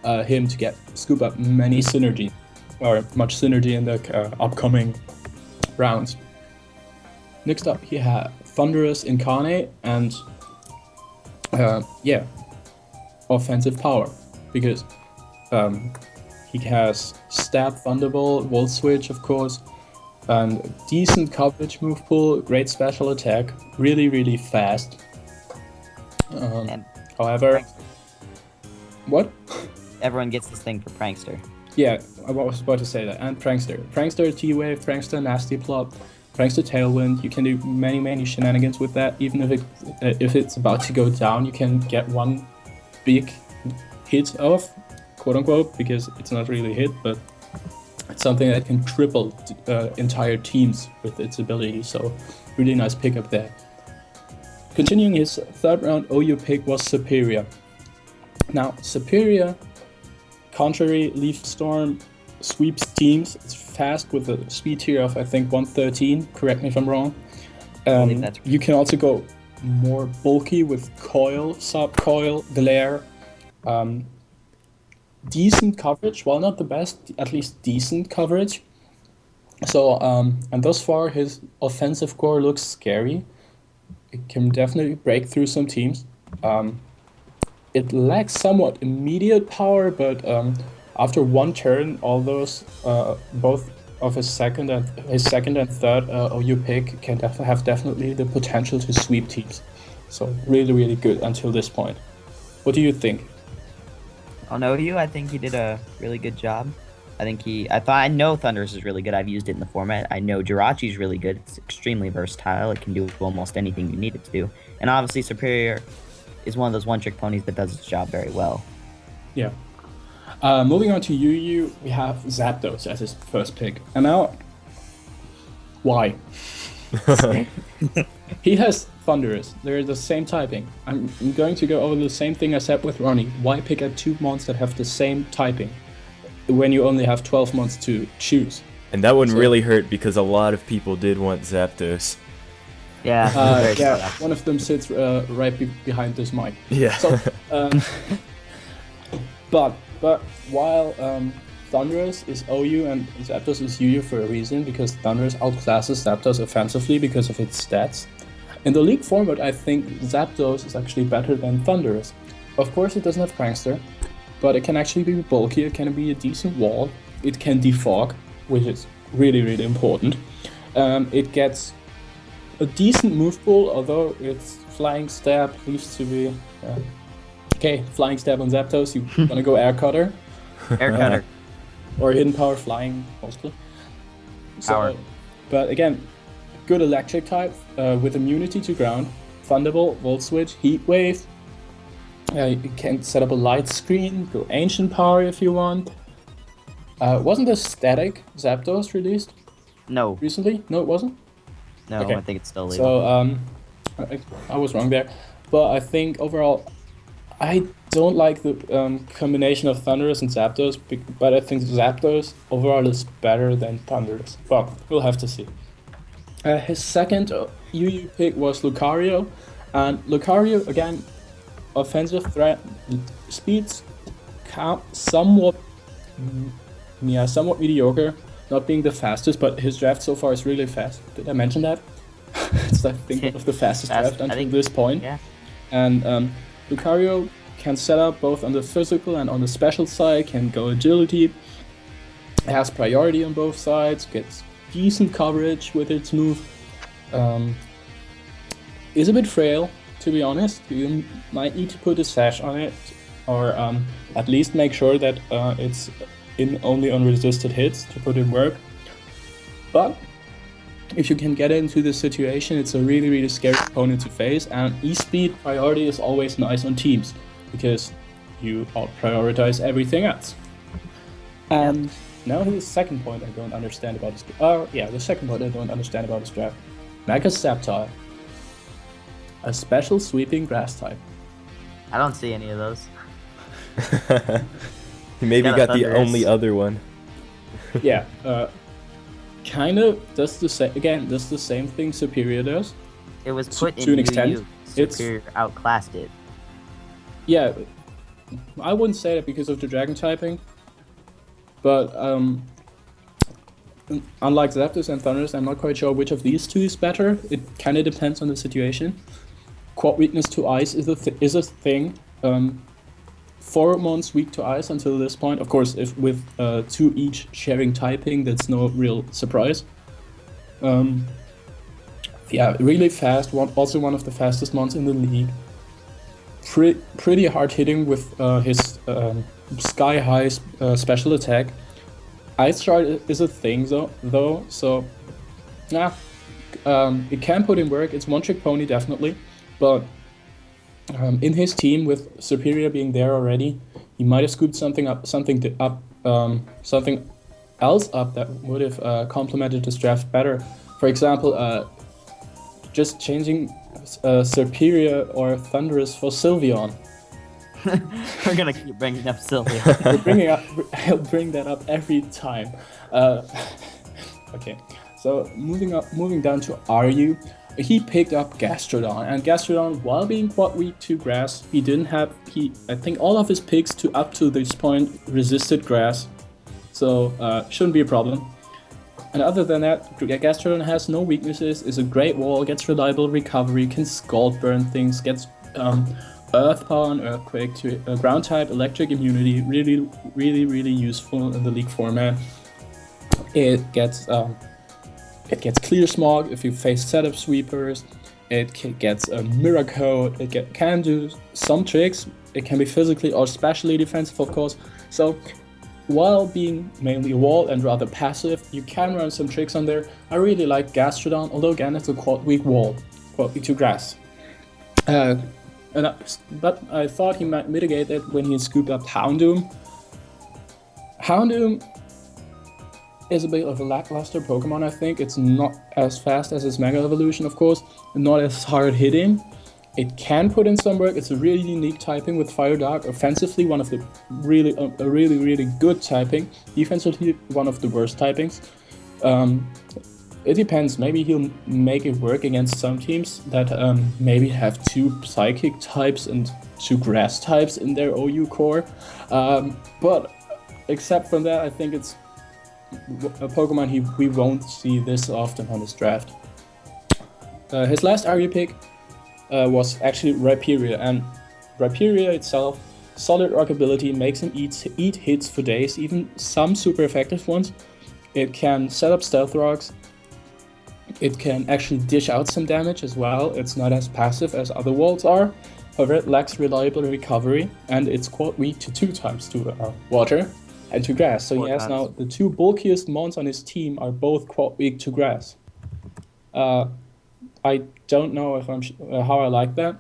him to scoop up many synergy, or much synergy in the upcoming rounds. Next up, he had Thunderous Incarnate and offensive power, because he has Stab, Thunderbolt, Volt Switch, of course, and decent coverage move pool, great special attack, really, really fast. However,
Prankster.
what?
Everyone gets this thing for Prankster.
Yeah, I was about to say that. And Prankster. Prankster T-Wave, Prankster Nasty Plot, Prankster Tailwind. You can do many shenanigans with that. Even if it's about to go down, you can get one big hit off, quote unquote, because it's not really a hit, but it's something that can cripple entire teams with its ability. So really nice pickup there. Continuing, his third round OU pick was Superior. Now, Superior, contrary Leaf Storm, sweeps teams. It's fast with a speed tier of, I think, 113. Correct me if I'm wrong.
believe that's right.
You can also go more bulky with Coil, Sub-Coil, Glare. Decent coverage, well, not the best, at least decent coverage. So, and thus far, his offensive core looks scary. It can definitely break through some teams. It lacks somewhat immediate power, but after one turn, all those both of his second and third OU pick can have definitely the potential to sweep teams. So really good until this point. What do you think?
On OU, I think he did a really good job. I know Thunderous is really good. I've used it in the format. I know Jirachi's really good. It's extremely versatile. It can do almost anything you need it to do. And obviously Superior is one of those one-trick ponies that does its job very well.
Yeah. Moving on to UU, we have Zapdos as his first pick. And now, why? He has Thunderous. They're the same typing. I'm going to go over the same thing I said with Ronnie. Why pick up two mons that have the same typing when you only have 12 months to choose?
And that one really hurt because a lot of people did want Zapdos.
Yeah. very
Yeah,
soft.
one of them sits right behind this mic.
Yeah.
So, but while Thunderous is OU and Zapdos is UU for a reason, because Thunderous outclasses Zapdos offensively because of its stats. In the League format, I think Zapdos is actually better than Thunderous. Of course, it doesn't have Prankster, but it can actually be bulky, it can be a decent wall, it can defog, which is really important. It gets a decent move pool, although its Flying Stab used to be... okay, Flying Stab on Zapdos, you want to go Air Cutter?
Air Cutter.
Or Hidden Power Flying, mostly.
Power.
But again, good electric type with immunity to ground, Thunderbolt, Volt Switch, Heat Wave. You can set up a light screen, go Ancient Power if you want. Wasn't the Static Zapdos released
No.
recently? No, it wasn't?
No,
Okay.
I think it's still legal.
So, I was wrong there. But I think overall, I don't like the combination of Thunderous and Zapdos, but I think Zapdos overall is better than Thunderous. But we'll have to see. His second UU pick was Lucario, and Lucario, again, offensive threat, speeds somewhat mediocre, not being the fastest, but his draft so far is really fast. Did I mention that? It's, I think, one of the fastest draft until this point.
Yeah.
And Lucario can set up both on the physical and on the special side, can go agility, has priority on both sides, gets decent coverage with its move. Is a bit frail, to be honest. You might need to put a sash on it, or at least make sure that it's in only unresisted hits to put in work. But if you can get into this situation, it's a really scary opponent to face, and E-Speed priority is always nice on teams, because you prioritize everything else. And now the second point I don't understand about this. The second point I don't understand about this draft. Mega Sceptile, a special sweeping grass type.
I don't see any of those.
He maybe
Yeah,
got the
Thunderous.
only other one.
Yeah, kind of does the same thing Superior does.
It was
To-
put
to
in
an extent,
UU.
it's-
Superior outclassed it.
Yeah, I wouldn't say that because of the dragon typing, but unlike Zapdos and Thunderous, I'm not quite sure which of these two is better. It kind of depends on the situation. Quad weakness to ice is a thing. 4 months weak to ice until this point. Of course, if with 2 each sharing typing, that's no real surprise. Yeah, really fast. Also one of the fastest mons in the league. pretty hard hitting with his sky high special attack. Ice Shard is a thing though, so yeah, it can put in work. It's one trick pony definitely, but in his team with Superior being there already, he might have scooped something else up that would have complemented his draft better. For example, just changing Superior or Thunderous for Sylveon.
We're gonna keep bringing up Sylvia.
He'll bring that up every time. Okay, so moving down to Ryu, he picked up Gastrodon, and Gastrodon, while being quad weak to grass, I think all of his picks up to this point resisted grass, so shouldn't be a problem. And other than that, Gastrodon has no weaknesses, is a great wall, gets reliable recovery, can Scald Burn things, gets Earth Power and Earthquake to Ground type, Electric immunity, really useful in the League format. It gets Clear Smog if you face setup sweepers. It gets a Mirror Coat. It can do some tricks. It can be physically or specially defensive, of course. So while being mainly a wall and rather passive, you can run some tricks on there. I really like Gastrodon, although again it's a quad weak wall, quad weak to grass. But I thought he might mitigate it when he scooped up Houndoom. Houndoom is a bit of a lackluster Pokemon, I think. It's not as fast as its Mega Evolution, of course, and not as hard hitting. It can put in some work. It's a really unique typing with Fire Dark. Offensively, one of the really good typing. Defensively, one of the worst typings. It depends. Maybe he'll make it work against some teams that maybe have 2 Psychic types and 2 Grass types in their OU core. But except from that, I think it's a Pokemon we won't see this often on his draft. His last RU pick was actually Rhyperior, and Rhyperior itself, solid rock ability, makes him eat hits for days, even some super effective ones. It can set up Stealth Rocks. It can actually dish out some damage as well. It's not as passive as other walls are. However, it lacks reliable recovery, and it's quad weak to 2 types, to water and to grass. So he has now the 2 bulkiest mons on his team are both quad weak to grass. I don't know if how I like that.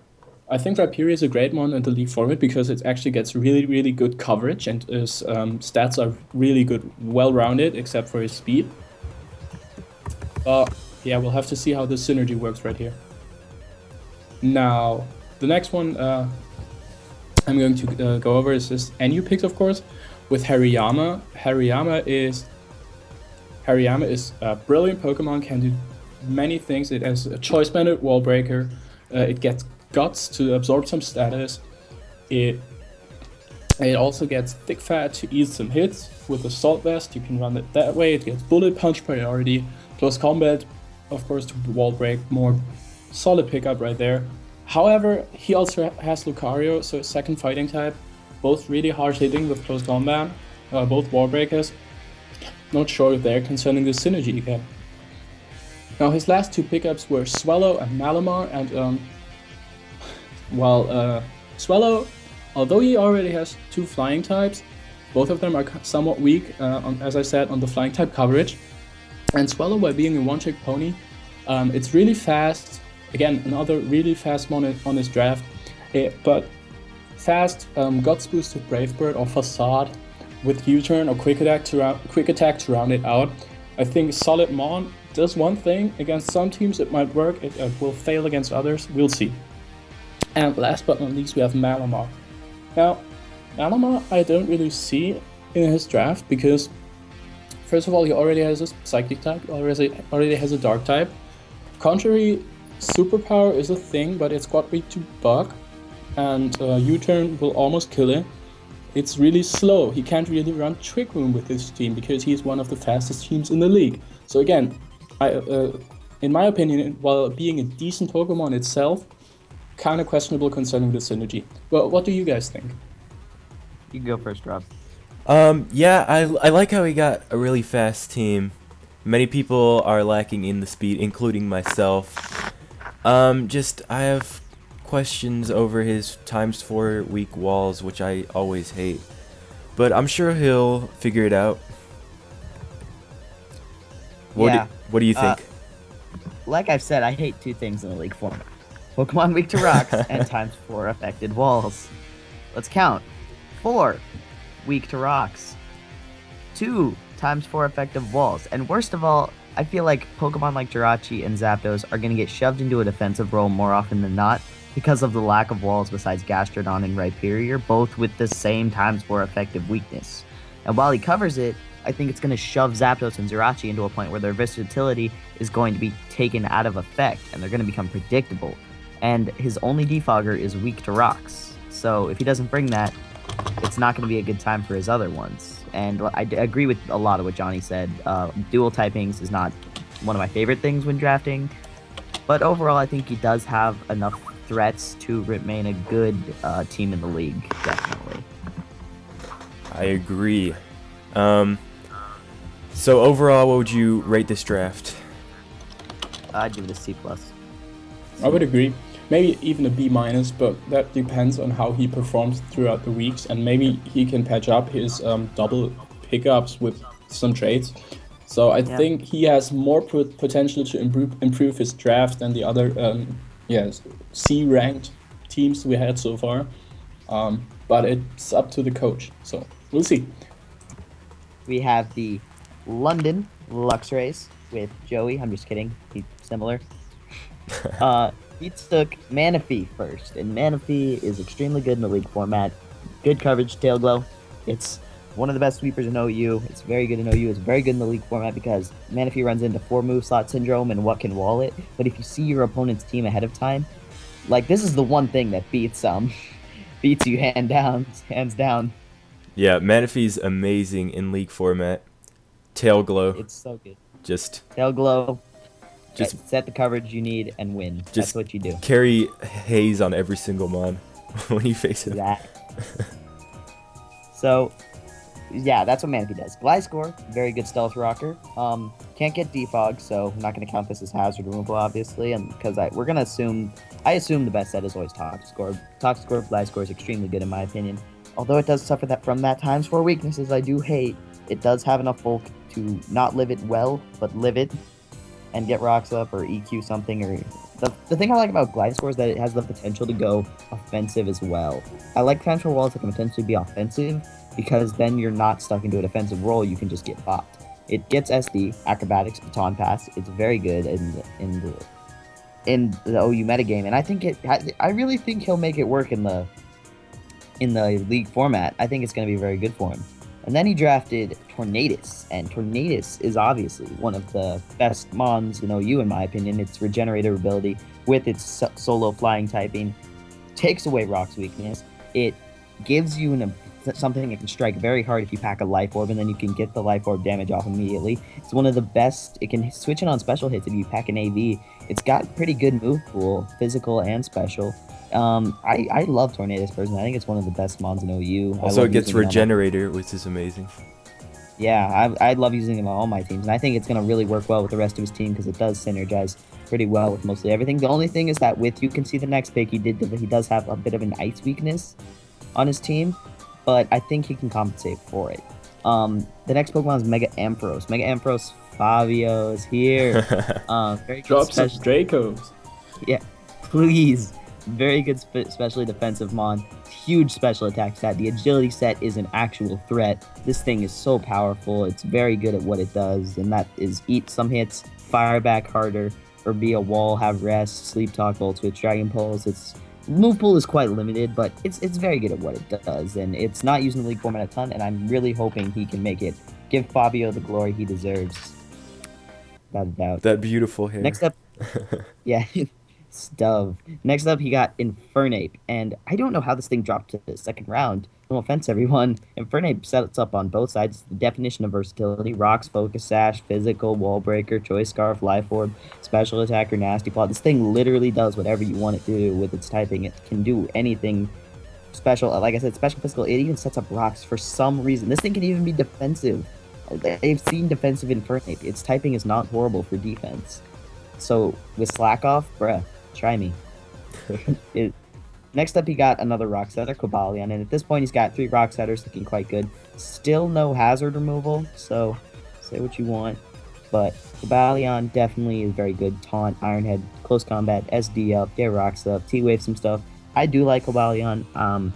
I think Rhyperior is a great one in the League format because it actually gets really good coverage, and his stats are really good, well-rounded, except for his speed. Yeah, we'll have to see how the synergy works right here. Now, the next one I'm going to go over is this NU picks, of course, with Hariyama. Hariyama is a brilliant Pokemon, can do many things. It has a Choice Banded Wall Breaker. It gets Guts to absorb some status. It also gets Thick Fat to ease some hits. With Assault Vest, you can run it that way. It gets Bullet Punch priority. Close Combat, of course, to wall break, more solid pickup right there. However, he also has Lucario, so second fighting type, both really hard hitting with Close Combat, both wall breakers. Not sure there concerning the synergy again. Now his last 2 pickups were Swallow and Malamar, and Swallow, although he already has 2 flying types, both of them are somewhat weak, as I said, on the flying type coverage. And Swallow, by being a one-trick pony, it's really fast. Again, another really fast mon on his draft, but fast Guts Boost to Brave Bird or Facade with U-turn or Quick Attack to round it out. I think Solid Mon does one thing. Against some teams it might work, it will fail against others, we'll see. And last but not least, we have Malamar. Now, Malamar I don't really see in his draft because, first of all, he already has a Psychic type, already has a Dark type. Contrary, Superpower is a thing, but it's quad weak to Bug, and U-turn will almost kill it. It's really slow. He can't really run Trick Room with this team because he's one of the fastest teams in the league. So again, in my opinion, while being a decent Pokemon itself, kind of questionable concerning the synergy. Well, what do you guys think?
You can go first, Rob.
Yeah, I like how he got a really fast team. Many people are lacking in the speed, including myself. I have questions over his ×4 weak walls, which I always hate. But I'm sure he'll figure it out. What do you think?
Like I've said, I hate two things in the league format. Pokemon weak to rocks and ×4 affected walls. Let's count. 4 weak to rocks. 2 ×4 effective walls. And worst of all, I feel like Pokemon like Jirachi and Zapdos are going to get shoved into a defensive role more often than not because of the lack of walls besides Gastrodon and Rhyperior, both with the same ×4 effective weakness. And while he covers it, I think it's going to shove Zapdos and Jirachi into a point where their versatility is going to be taken out of effect, and they're going to become predictable. And his only defogger is weak to rocks. So if he doesn't bring that, it's not going to be a good time for his other ones. And I agree with a lot of what Johnny said. Dual typings is not one of my favorite things when drafting. But overall, I think he does have enough threats to remain a good team in the league, definitely.
I agree. So overall, what would you rate this draft?
I'd give it a C+.
I would agree. Maybe even a B-, but that depends on how he performs throughout the weeks, and maybe he can patch up his double pickups with some trades. So I think he has more potential to improve his draft than the other C-ranked teams we had so far. But it's up to the coach, so we'll see.
We have the London Lux race with Joey. I'm just kidding. He's similar. He took Manaphy first, and Manaphy is extremely good in the league format. Good coverage, tail glow. It's one of the best sweepers in OU. It's very good in OU. It's very good in the league format because Manaphy runs into 4-move slot syndrome and what can wall it. But if you see your opponent's team ahead of time, like this is the one thing that beats you hands down.
Yeah, Manaphy's amazing in league format. Tail glow.
It's so good.
Just
Tail glow. Just set the coverage you need and win. That's what you do.
Carry haze on every single mon when you face it.
So, yeah, that's what Manaphy does. Gliscor, very good stealth rocker. Can't get defog, so I'm not going to count this as hazard removal, obviously, and because I assume the best set is always Toxicor. Toxicor Gliscor is extremely good in my opinion. Although it does suffer from that ×4 weaknesses I do hate, it does have enough bulk to not live it well, but live it and get rocks up or EQ something. Or the thing I like about Gliscor is that it has the potential to go offensive as well. I like transfer walls that can potentially be offensive because then you're not stuck into a defensive role. You can just get popped. It gets SD, acrobatics, baton pass. It's very good in the OU metagame, and I really think he'll make it work in the league format. I think it's going to be very good for him. And then he drafted Tornadus, and Tornadus is obviously one of the best mons in OU in my opinion. Its regenerator ability with its solo flying typing takes away Rock's weakness. It gives you something that can strike very hard if you pack a Life Orb, and then you can get the Life Orb damage off immediately. It's one of the best. It can switch in on special hits if you pack an AV. It's got pretty good move pool, physical and special. I love Tornadus personally. I think it's one of the best mons in OU.
Also, it gets Regenerator, which is amazing.
Yeah, I love using him on all my teams, and I think it's going to really work well with the rest of his team because it does synergize pretty well with mostly everything. The only thing is that with you can see the next pick, he does have a bit of an ice weakness on his team, but I think he can compensate for it. The next Pokemon is Mega Ampharos. Mega Ampharos Fabio is here. Very good.
Drop some Dracos.
Yeah, please. Very good especially defensive mon. Huge special attack stat. The agility set is an actual threat. This thing is so powerful. It's very good at what it does, and that is eat some hits, fire back harder, or be a wall, have rest, sleep talk, volt switch, dragon pulse. Its move pool is quite limited, but it's very good at what it does, and it's not used in the league format a ton, and I'm really hoping he can make it. Give Fabio the glory he deserves. Without a doubt.
That beautiful hair.
Next up, yeah. Stove. Next up, he got Infernape, and I don't know how this thing dropped to the second round. No offense, everyone. Infernape sets up on both sides. The definition of versatility: rocks, focus sash, physical, wall breaker, choice scarf, life orb, special attacker, nasty plot. This thing literally does whatever you want it to do with its typing. It can do anything special. Like I said, special physical. It even sets up rocks for some reason. This thing can even be defensive. They've seen defensive Infernape. Its typing is not horrible for defense. So with slack off, bruh. Try me. Next up, he got another rock setter, Cobalion, and at this point, he's got 3 rock setters looking quite good. Still no hazard removal, so say what you want, but Cobalion definitely is very good. Taunt, Iron Head, Close Combat, SD up, get rocks up, T-Wave some stuff. I do like Cobalion.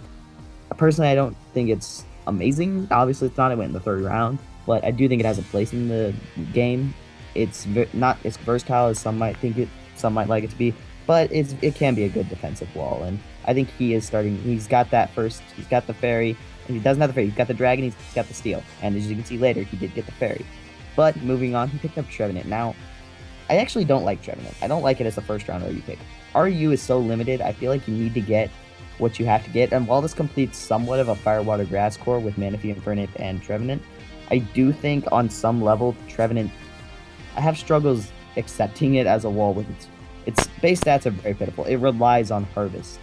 Personally, I don't think it's amazing. Obviously, it's not. It went in the 3rd round, but I do think it has a place in the game. It's not as versatile as some might think it. Some might like it to be, but it can be a good defensive wall. And I think he is starting. He's got that first. He's got the fairy. And he doesn't have the fairy. He's got the dragon. He's got the steel. And as you can see later, he did get the fairy. But moving on, he picked up Trevenant. Now, I actually don't like Trevenant. I don't like it as a first round RU pick. RU is so limited. I feel like you need to get what you have to get. And while this completes somewhat of a Fire, Water, Grass core with Manaphy, Infernape, and Trevenant, I do think on some level, Trevenant, I have struggles accepting it as a wall with its base stats are very pitiful. It relies on Harvest.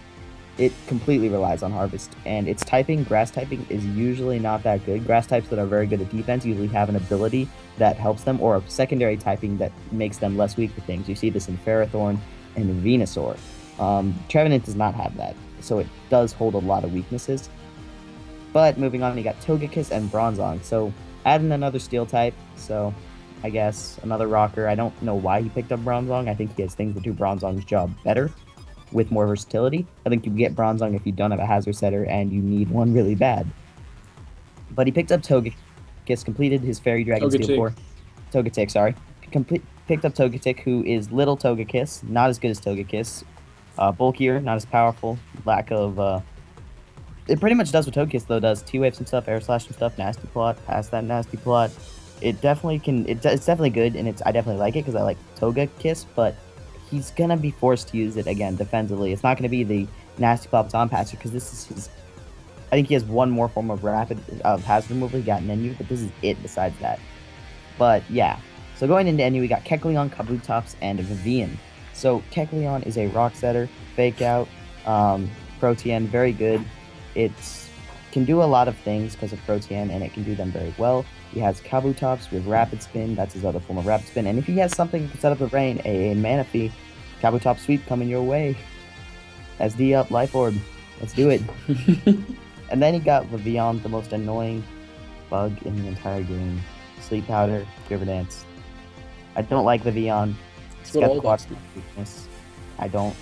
It completely relies on Harvest. And its typing, Grass typing, is usually not that good. Grass types that are very good at defense usually have an ability that helps them, or a secondary typing that makes them less weak to things. You see this in Ferrothorn and Venusaur. Trevenant does not have that, so it does hold a lot of weaknesses. But moving on, you got Togekiss and Bronzong. So adding another steel type, so I guess another rocker. I don't know why he picked up Bronzong. I think he has things that do Bronzong's job better with more versatility. I think you get Bronzong if you don't have a hazard setter and you need one really bad. But he picked up Togekiss, completed his Fairy Dragon Steel Core. Togetic, sorry. Picked up Togetic, who is little Togekiss, not as good as Togekiss. Bulkier, not as powerful. Lack of it pretty much does what Togekiss though does. T-Wave some stuff, Air Slash some stuff, Nasty Plot, past that Nasty Plot. It definitely can. It's definitely good, and I definitely like it because I like Togekiss. But he's gonna be forced to use it again defensively. It's not gonna be the Nasty Plot Baton Passer because this is his. I think he has one more form of hazard removal. He got Nenu, but this is it. Besides that, but yeah. So going into Nenu, we got Kecleon, Kabutops, and Vivian. So Kecleon is a rock setter, fake out, Protean, very good. It can do a lot of things because of Protean, and it can do them very well. He has Kabutops with Rapid Spin. That's his other form of Rapid Spin. And if he has something to set up the rain, a Manaphy, Kabutops sweep coming your way. SD up, Life Orb. Let's do it. And then he got Vivian, the most annoying bug in the entire game. Sleep Powder, River Dance. I don't like Vivian. It's got the quad weakness. I don't.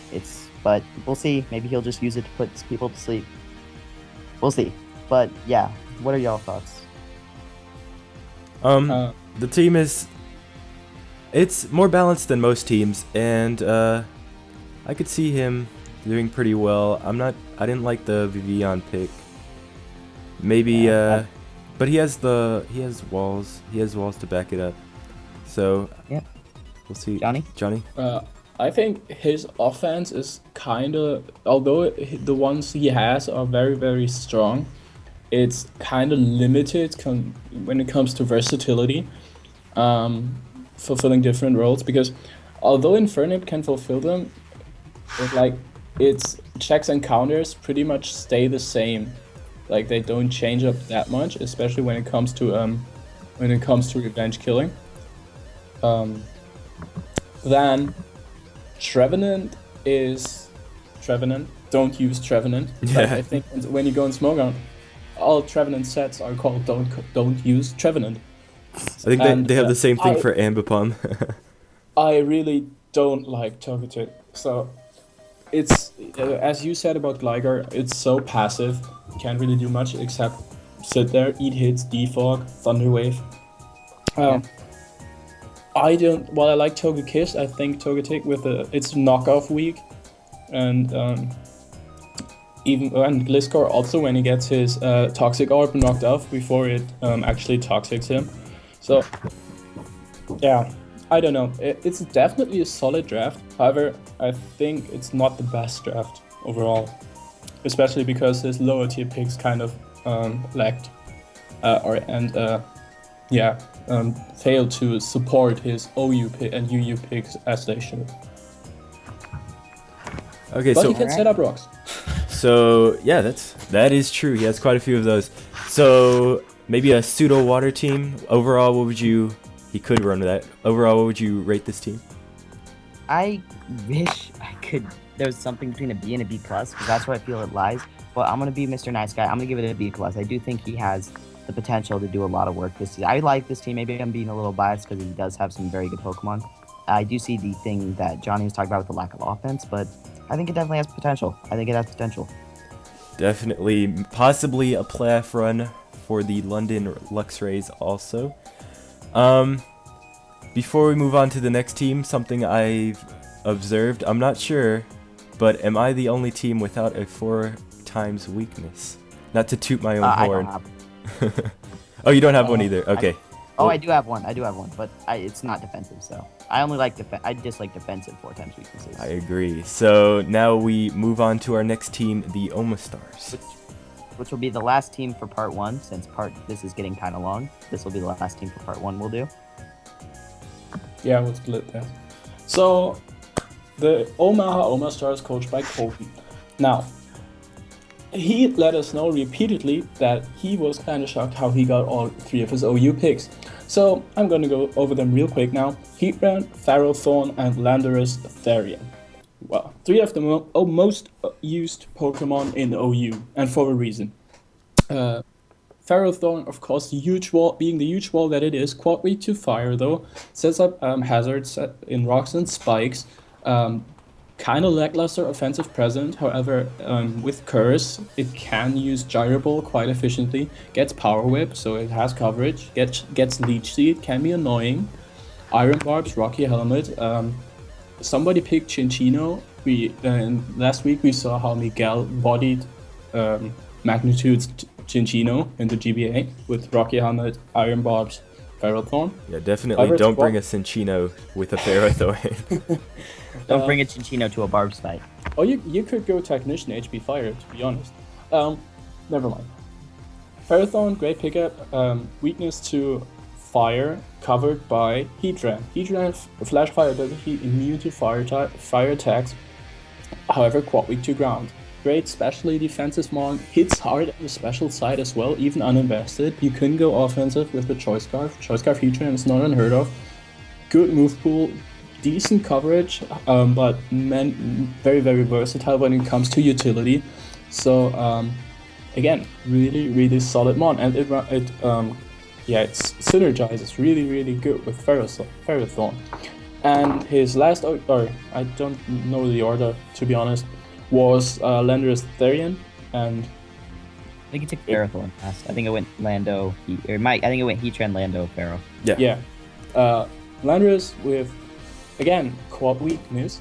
But we'll see. Maybe he'll just use it to put people to sleep. We'll see. But yeah, what are y'all thoughts?
The team it's more balanced than most teams, and I could see him doing pretty well. I didn't like the Vivian pick. Maybe but he has walls. He has walls to back it up. So
yep.
We'll see.
Johnny?
I think his offense is kind of, although the ones he has are very, very strong, it's kind of limited when it comes to versatility, fulfilling different roles. Because although Infernape can fulfill them, its checks and counters pretty much stay the same. Like they don't change up that much, especially when it comes to revenge killing. Then Trevenant is Trevenant. Don't use Trevenant.
Yeah.
Like, I think when you go in Smogon, all Trevenant sets are called don't use Trevenant.
I think they have the same thing for Ambipom.
I really don't like Togetic. So it's as you said about Gligar, it's so passive. Can't really do much except sit there, eat hits, defog, Thunder Wave. While I like Togekiss, I think Togetic with its knockoff weak, and Gliscor also when he gets his Toxic Orb knocked off before it actually toxics him. So yeah, I don't know. It's definitely a solid draft. However, I think it's not the best draft overall, especially because his lower tier picks kind of lacked failed to support his OU pick and UU picks as they should.
Okay,
but
so
he can set up rocks.
So yeah, that is true. He has quite a few of those. So maybe a pseudo water team. Overall, what would you? He could run with that. Overall, what would you rate this team?
I wish I there's something between a B and a B plus, because that's where I feel it lies. But I'm gonna be Mr. Nice Guy. I'm gonna give it a B plus. I do think he has the potential to do a lot of work this season. I like this team. Maybe I'm being a little biased because he does have some very good Pokemon. I do see the thing that Johnny was talking about with the lack of offense, but I think it definitely has potential.
Definitely, possibly a playoff run for the London Luxrays also. Before we move on to the next team, something I've observed, I'm not sure, but am I the only team without a 4 times weakness? Not to toot my own horn.
I don't have.
Oh, you don't have one either. Okay.
I do have one, but it's not defensive, so I only like I dislike defensive 4 times weaknesses.
I agree. So now we move on to our next team, the Omastars.
Which will be the last team for part 1, since this is getting kind of long. This will be the last team for part 1 we'll do.
Yeah, we'll split that. So, the Omaha Omastars coached by Kobe. Now, he let us know repeatedly that he was kind of shocked how he got all 3 of his OU picks. So, I'm going to go over them real quick now. Heatran, Ferrothorn, and Landorus Therian. Well, 3 of the most used Pokemon in OU, and for a reason. Ferrothorn, of course, being the huge wall that it is, quad weak to fire though, sets up hazards in rocks and spikes. Kind of lackluster offensive presence, however, with Curse, it can use Gyro Ball quite efficiently, gets Power Whip, so it has coverage, gets Leech Seed, can be annoying. Iron Barbs, Rocky Helmet. Somebody picked Chinchino. Last week we saw how Miguel bodied Magnitude's Chinchino in the GBA with Rocky Helmet, Iron Barbs, Ferrothorn.
Yeah, definitely don't bring a Cinchino with a Ferrothorn.
Don't bring a Chinchino to a Barb site.
Oh, you could go Technician HB Fire, to be honest. Never mind. Ferrothorn, great pickup. Weakness to fire, covered by Heatran. Heatran Flash Fire ability, immune to fire attacks, however quad weak to ground. Great, specially defensive mon, hits hard on the special side as well, even uninvested. You can go offensive with the Choice Scarf. Choice Scarf Heatran is not unheard of. Good move pool, decent coverage, but very, very versatile when it comes to utility. So, again, really, really solid mon, and it synergizes really, really good with Ferrothorn. And his last, or I don't know the order, to be honest, was Landorus Therian, and
I think he took Ferrothorn last. I think it went Lando, I think it went Heatran, Lando, Ferro.
Yeah. Landorus with, again, quad weakness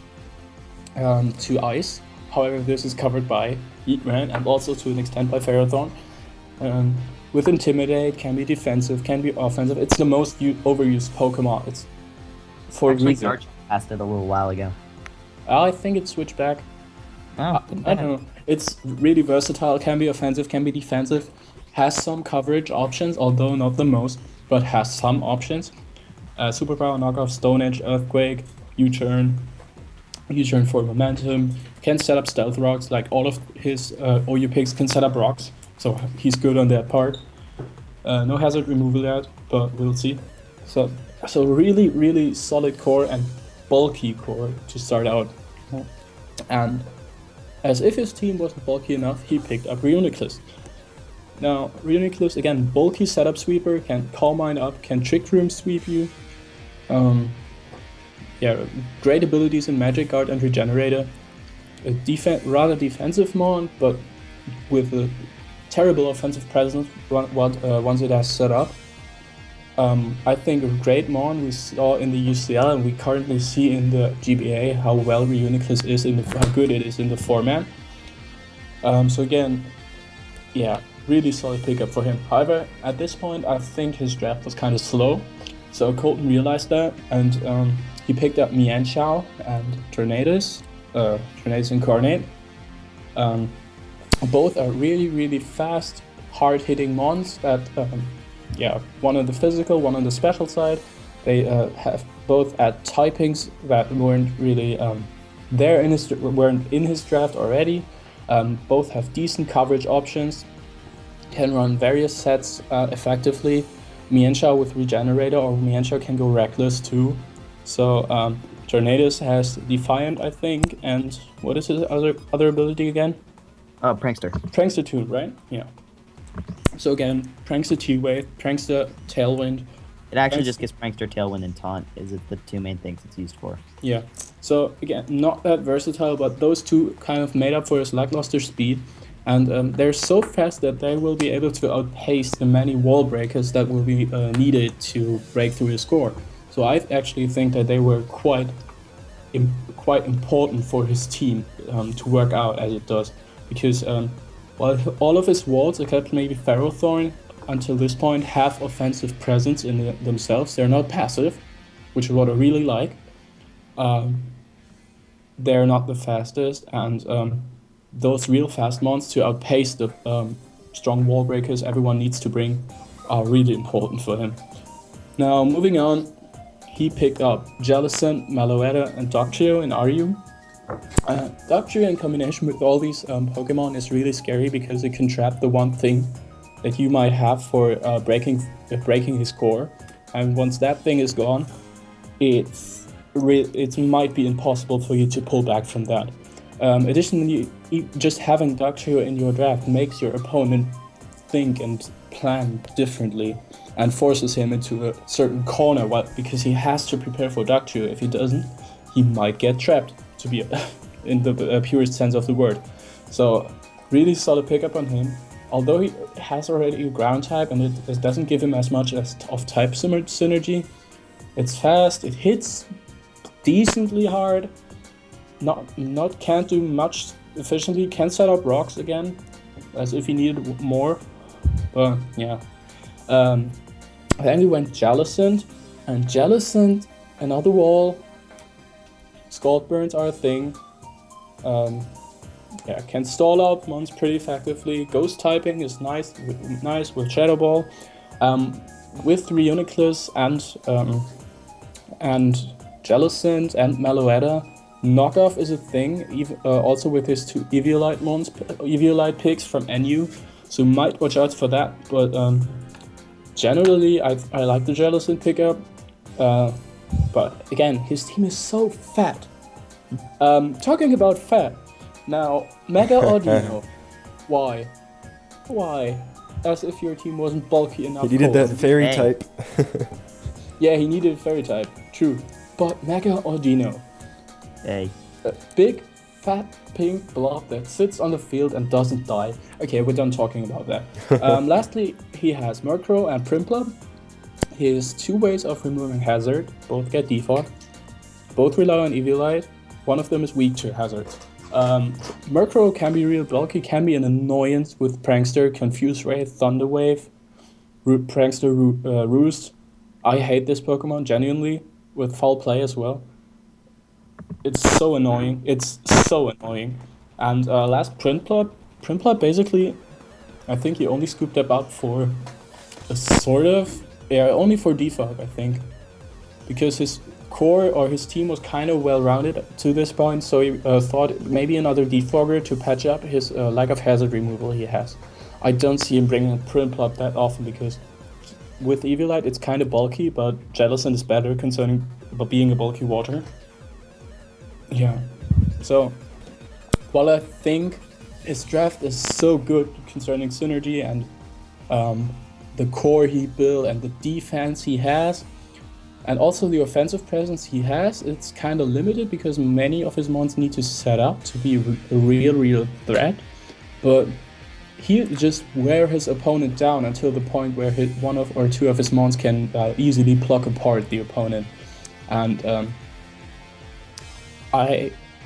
to ice. However, this is covered by Heatran and also to an extent by Ferrothorn. With Intimidate, can be defensive, can be offensive. It's the most overused Pokemon. It's for
Actually,
reason.
Jarr passed it a little while ago.
I think it switched back.
Oh,
I don't know. It's really versatile, can be offensive, can be defensive, has some coverage options, although not the most, but has some options. Superpower, Knockoff, Stone Edge, Earthquake, U-Turn for momentum, can set up Stealth Rocks, like all of his OU picks can set up rocks, so he's good on that part. No hazard removal yet, but we'll see. So really, really solid core and bulky core to start out. And as if his team wasn't bulky enough, he picked up Reuniclus. Now, Reuniclus, again, bulky setup sweeper, can Calm Mind up, can Trick Room sweep you. Great abilities in Magic Guard and Regenerator. Rather defensive mon, but with a terrible offensive presence once it has set up. I think a great mon we saw in the UCL and we currently see in the GBA how well Reuniclus is how good it is in the format. So again, yeah, really solid pickup for him. However, at this point, I think his draft was kind of slow, so Colton realized that, and he picked up Mienshao and Tornadus Incarnate. Both are really, really fast, hard-hitting mons that, one on the physical, one on the special side. They have both at typings that weren't really weren't in his draft already. Both have decent coverage options, can run various sets effectively. Mienshao with Regenerator, or Mienshao can go Reckless too. So Tornadus has Defiant, I think, and what is his other ability again?
Prankster.
Prankster 2, right? Yeah. So again, Prankster T-Wave, Prankster Tailwind.
It actually just gets Prankster, Tailwind, and Taunt is the two main things it's used for.
Yeah. So again, not that versatile, but those two kind of made up for his lackluster speed. And they're so fast that they will be able to outpace the many wall breakers that will be needed to break through his core. So I actually think that they were quite important for his team to work out as it does. Because while all of his walls, except maybe Ferrothorn, until this point have offensive presence in themselves, they're not passive, which is what I really like. They're not the fastest, and those real fast mons to outpace the strong wall breakers everyone needs to bring are really important for him. Now, moving on, he picked up Jellicent, Meloetta, and Dugtrio in RU. Dugtrio in combination with all these Pokemon is really scary because it can trap the one thing that you might have for breaking his core, and once that thing is gone, it might be impossible for you to pull back from that. Additionally, just having Dugtrio in your draft makes your opponent think and plan differently and forces him into a certain corner because he has to prepare for Dugtrio. If he doesn't, he might get trapped, to be in the purest sense of the word. So really solid pickup on him. Although he has already a ground type and it doesn't give him as much as of type synergy, it's fast, it hits decently hard, can't do much efficiently, can set up rocks again, as if he needed more, but yeah. Then we went Jellicent, and Jellicent, another wall, Scald Burns are a thing. Can stall out mons pretty effectively. Ghost typing is nice with Shadow Ball. With Reuniclus and Jellicent and Meloetta, knockoff is a thing. Also with his two Eviolite picks from NU, so might watch out for that. But generally, I like the Jellicent pickup. But again, his team is so fat. Talking about fat. Now, Mega Audino. Why? As if your team wasn't bulky enough.
He needed that fairy type.
Yeah, he needed fairy type. True. But Mega Audino.
Hey.
A big, fat, pink blob that sits on the field and doesn't die. Okay, we're done talking about that. Lastly, he has Murkrow and Prinplup. His two ways of removing Hazard both get default. Both rely on Eviolite. One of them is weak to Hazard. Murkrow can be real bulky, can be an annoyance with Prankster, Confuse Ray, Thunder Wave, Prankster Roost. I hate this Pokemon, genuinely, with foul play as well. It's so annoying. And last, Prinplup. Prinplup basically, I think he only scooped up for only for defog, I think. Because his core or his team was kind of well-rounded to this point, so he thought maybe another defogger to patch up his lack of hazard removal he has. I don't see him bringing Prinplup that often because with Eviolite it's kind of bulky, but Jellicent is better concerning being a bulky water. Yeah, so while I think his draft is so good concerning synergy and the core he built and the defense he has, and also the offensive presence he has, it's kind of limited because many of his mons need to set up to be a real threat. But he'll just wear his opponent down until the point where one or two of his mons can easily pluck apart the opponent. And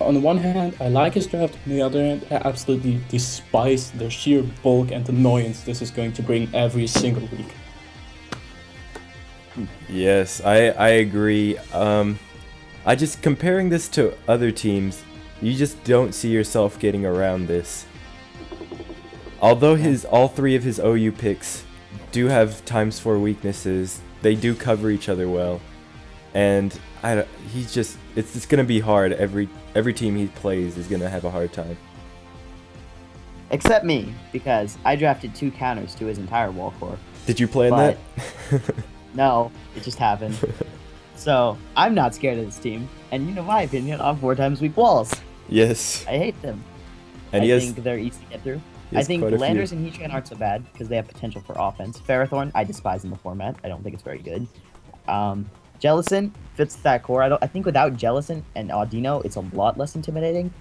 on the one hand, I like his draft. On the other hand, I absolutely despise the sheer bulk and annoyance this is going to bring every single week.
Yes, I agree. I just comparing this to other teams, you just don't see yourself getting around this. Although all three of his OU picks do have ×4 weaknesses, they do cover each other well, and it's gonna be hard. Every team he plays is gonna have a hard time.
Except me, because I drafted 2 counters to his entire wall core.
Did you plan that?
No, it just happened. So I'm not scared of this team, and you know my opinion on 4x weak walls.
Yes.
I hate them.
And
I
he has,
think they're easy to get through.
he
I
has
think
quite a few.
Landers and Heatran aren't so bad because they have potential for offense. Ferrothorn, I despise in the format. I don't think it's very good. Jellison fits that core. I think without Jellison and Audino, it's a lot less intimidating.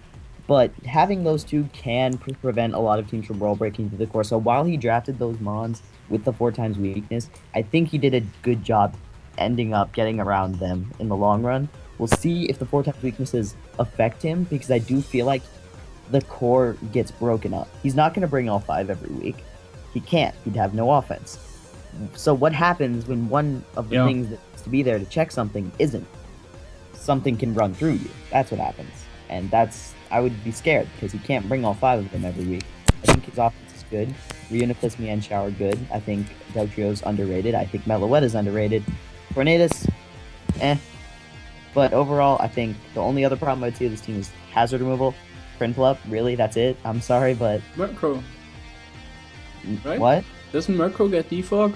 But having those two can prevent a lot of teams from roll breaking through the core. So while he drafted those mons with the 4x weakness, I think he did a good job ending up getting around them in the long run. We'll see if the 4x weaknesses affect him, because I do feel like the core gets broken up. He's not going to bring all 5 every week. He can't. He'd have no offense. So what happens when one of the things that needs to be there to check something isn't? Something can run through you. That's what happens. And I would be scared because he can't bring all 5 of them every week. I think his offense is good. Reuniclus, Mienshao are good. I think Dugtrio's underrated. I think Meloetta's underrated. Tornadus, But overall, I think the only other problem I'd see with this team is hazard removal. Prinplup, really, that's it. I'm sorry, but...
Murkrow. Right?
What?
Doesn't Murkrow get defog?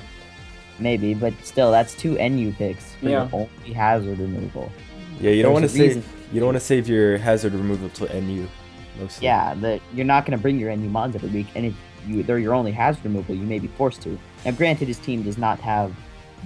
Maybe, but still, that's 2 NU picks for
Yeah.
your only hazard removal.
Yeah, you don't want to
There's a reason.
save. You don't want to save your hazard removal to NU. Mostly.
Yeah, you're not going to bring your NU mons every week, and if they're your only hazard removal, you may be forced to. Now, granted, his team does not have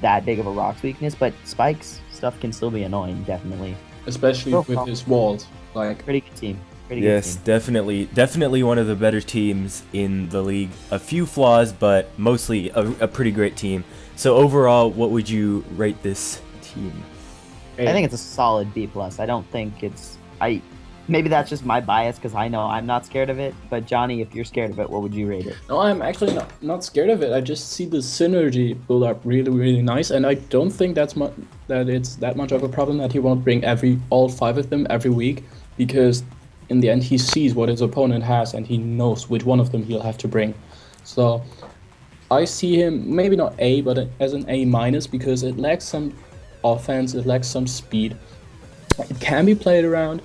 that big of a rocks weakness, but spikes stuff can still be annoying, definitely.
Especially with his walls. Like,
Pretty good team.
Yes, definitely one of the better teams in the league. A few flaws, but mostly a pretty great team. So overall, what would you rate this team?
I think it's a solid B+. I don't think it's... Maybe that's just my bias because I know I'm not scared of it. But Johnny, if you're scared of it, what would you rate it?
no, I'm actually not scared of it. I just see the synergy build up really, really nice, and I don't think that it's that much of a problem that he won't bring all 5 of them every week, because in the end he sees what his opponent has and he knows which one of them he'll have to bring. So I see him maybe not A, but as an A-, because it lacks some offense, it lacks some speed. It can be played around.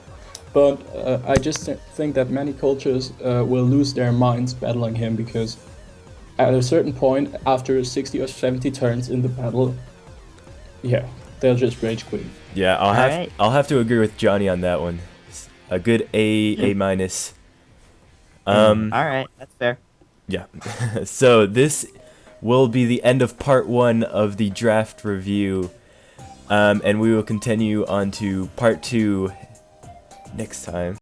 But I just think that many coaches will lose their minds battling him, because at a certain point, after 60 or 70 turns in the battle, yeah, they'll just rage quit.
Yeah, I'll have to agree with Johnny on that one. A good A-.
All right, that's fair.
Yeah. So this will be the end of part 1 of the draft review, and we will continue on to part 2 next time.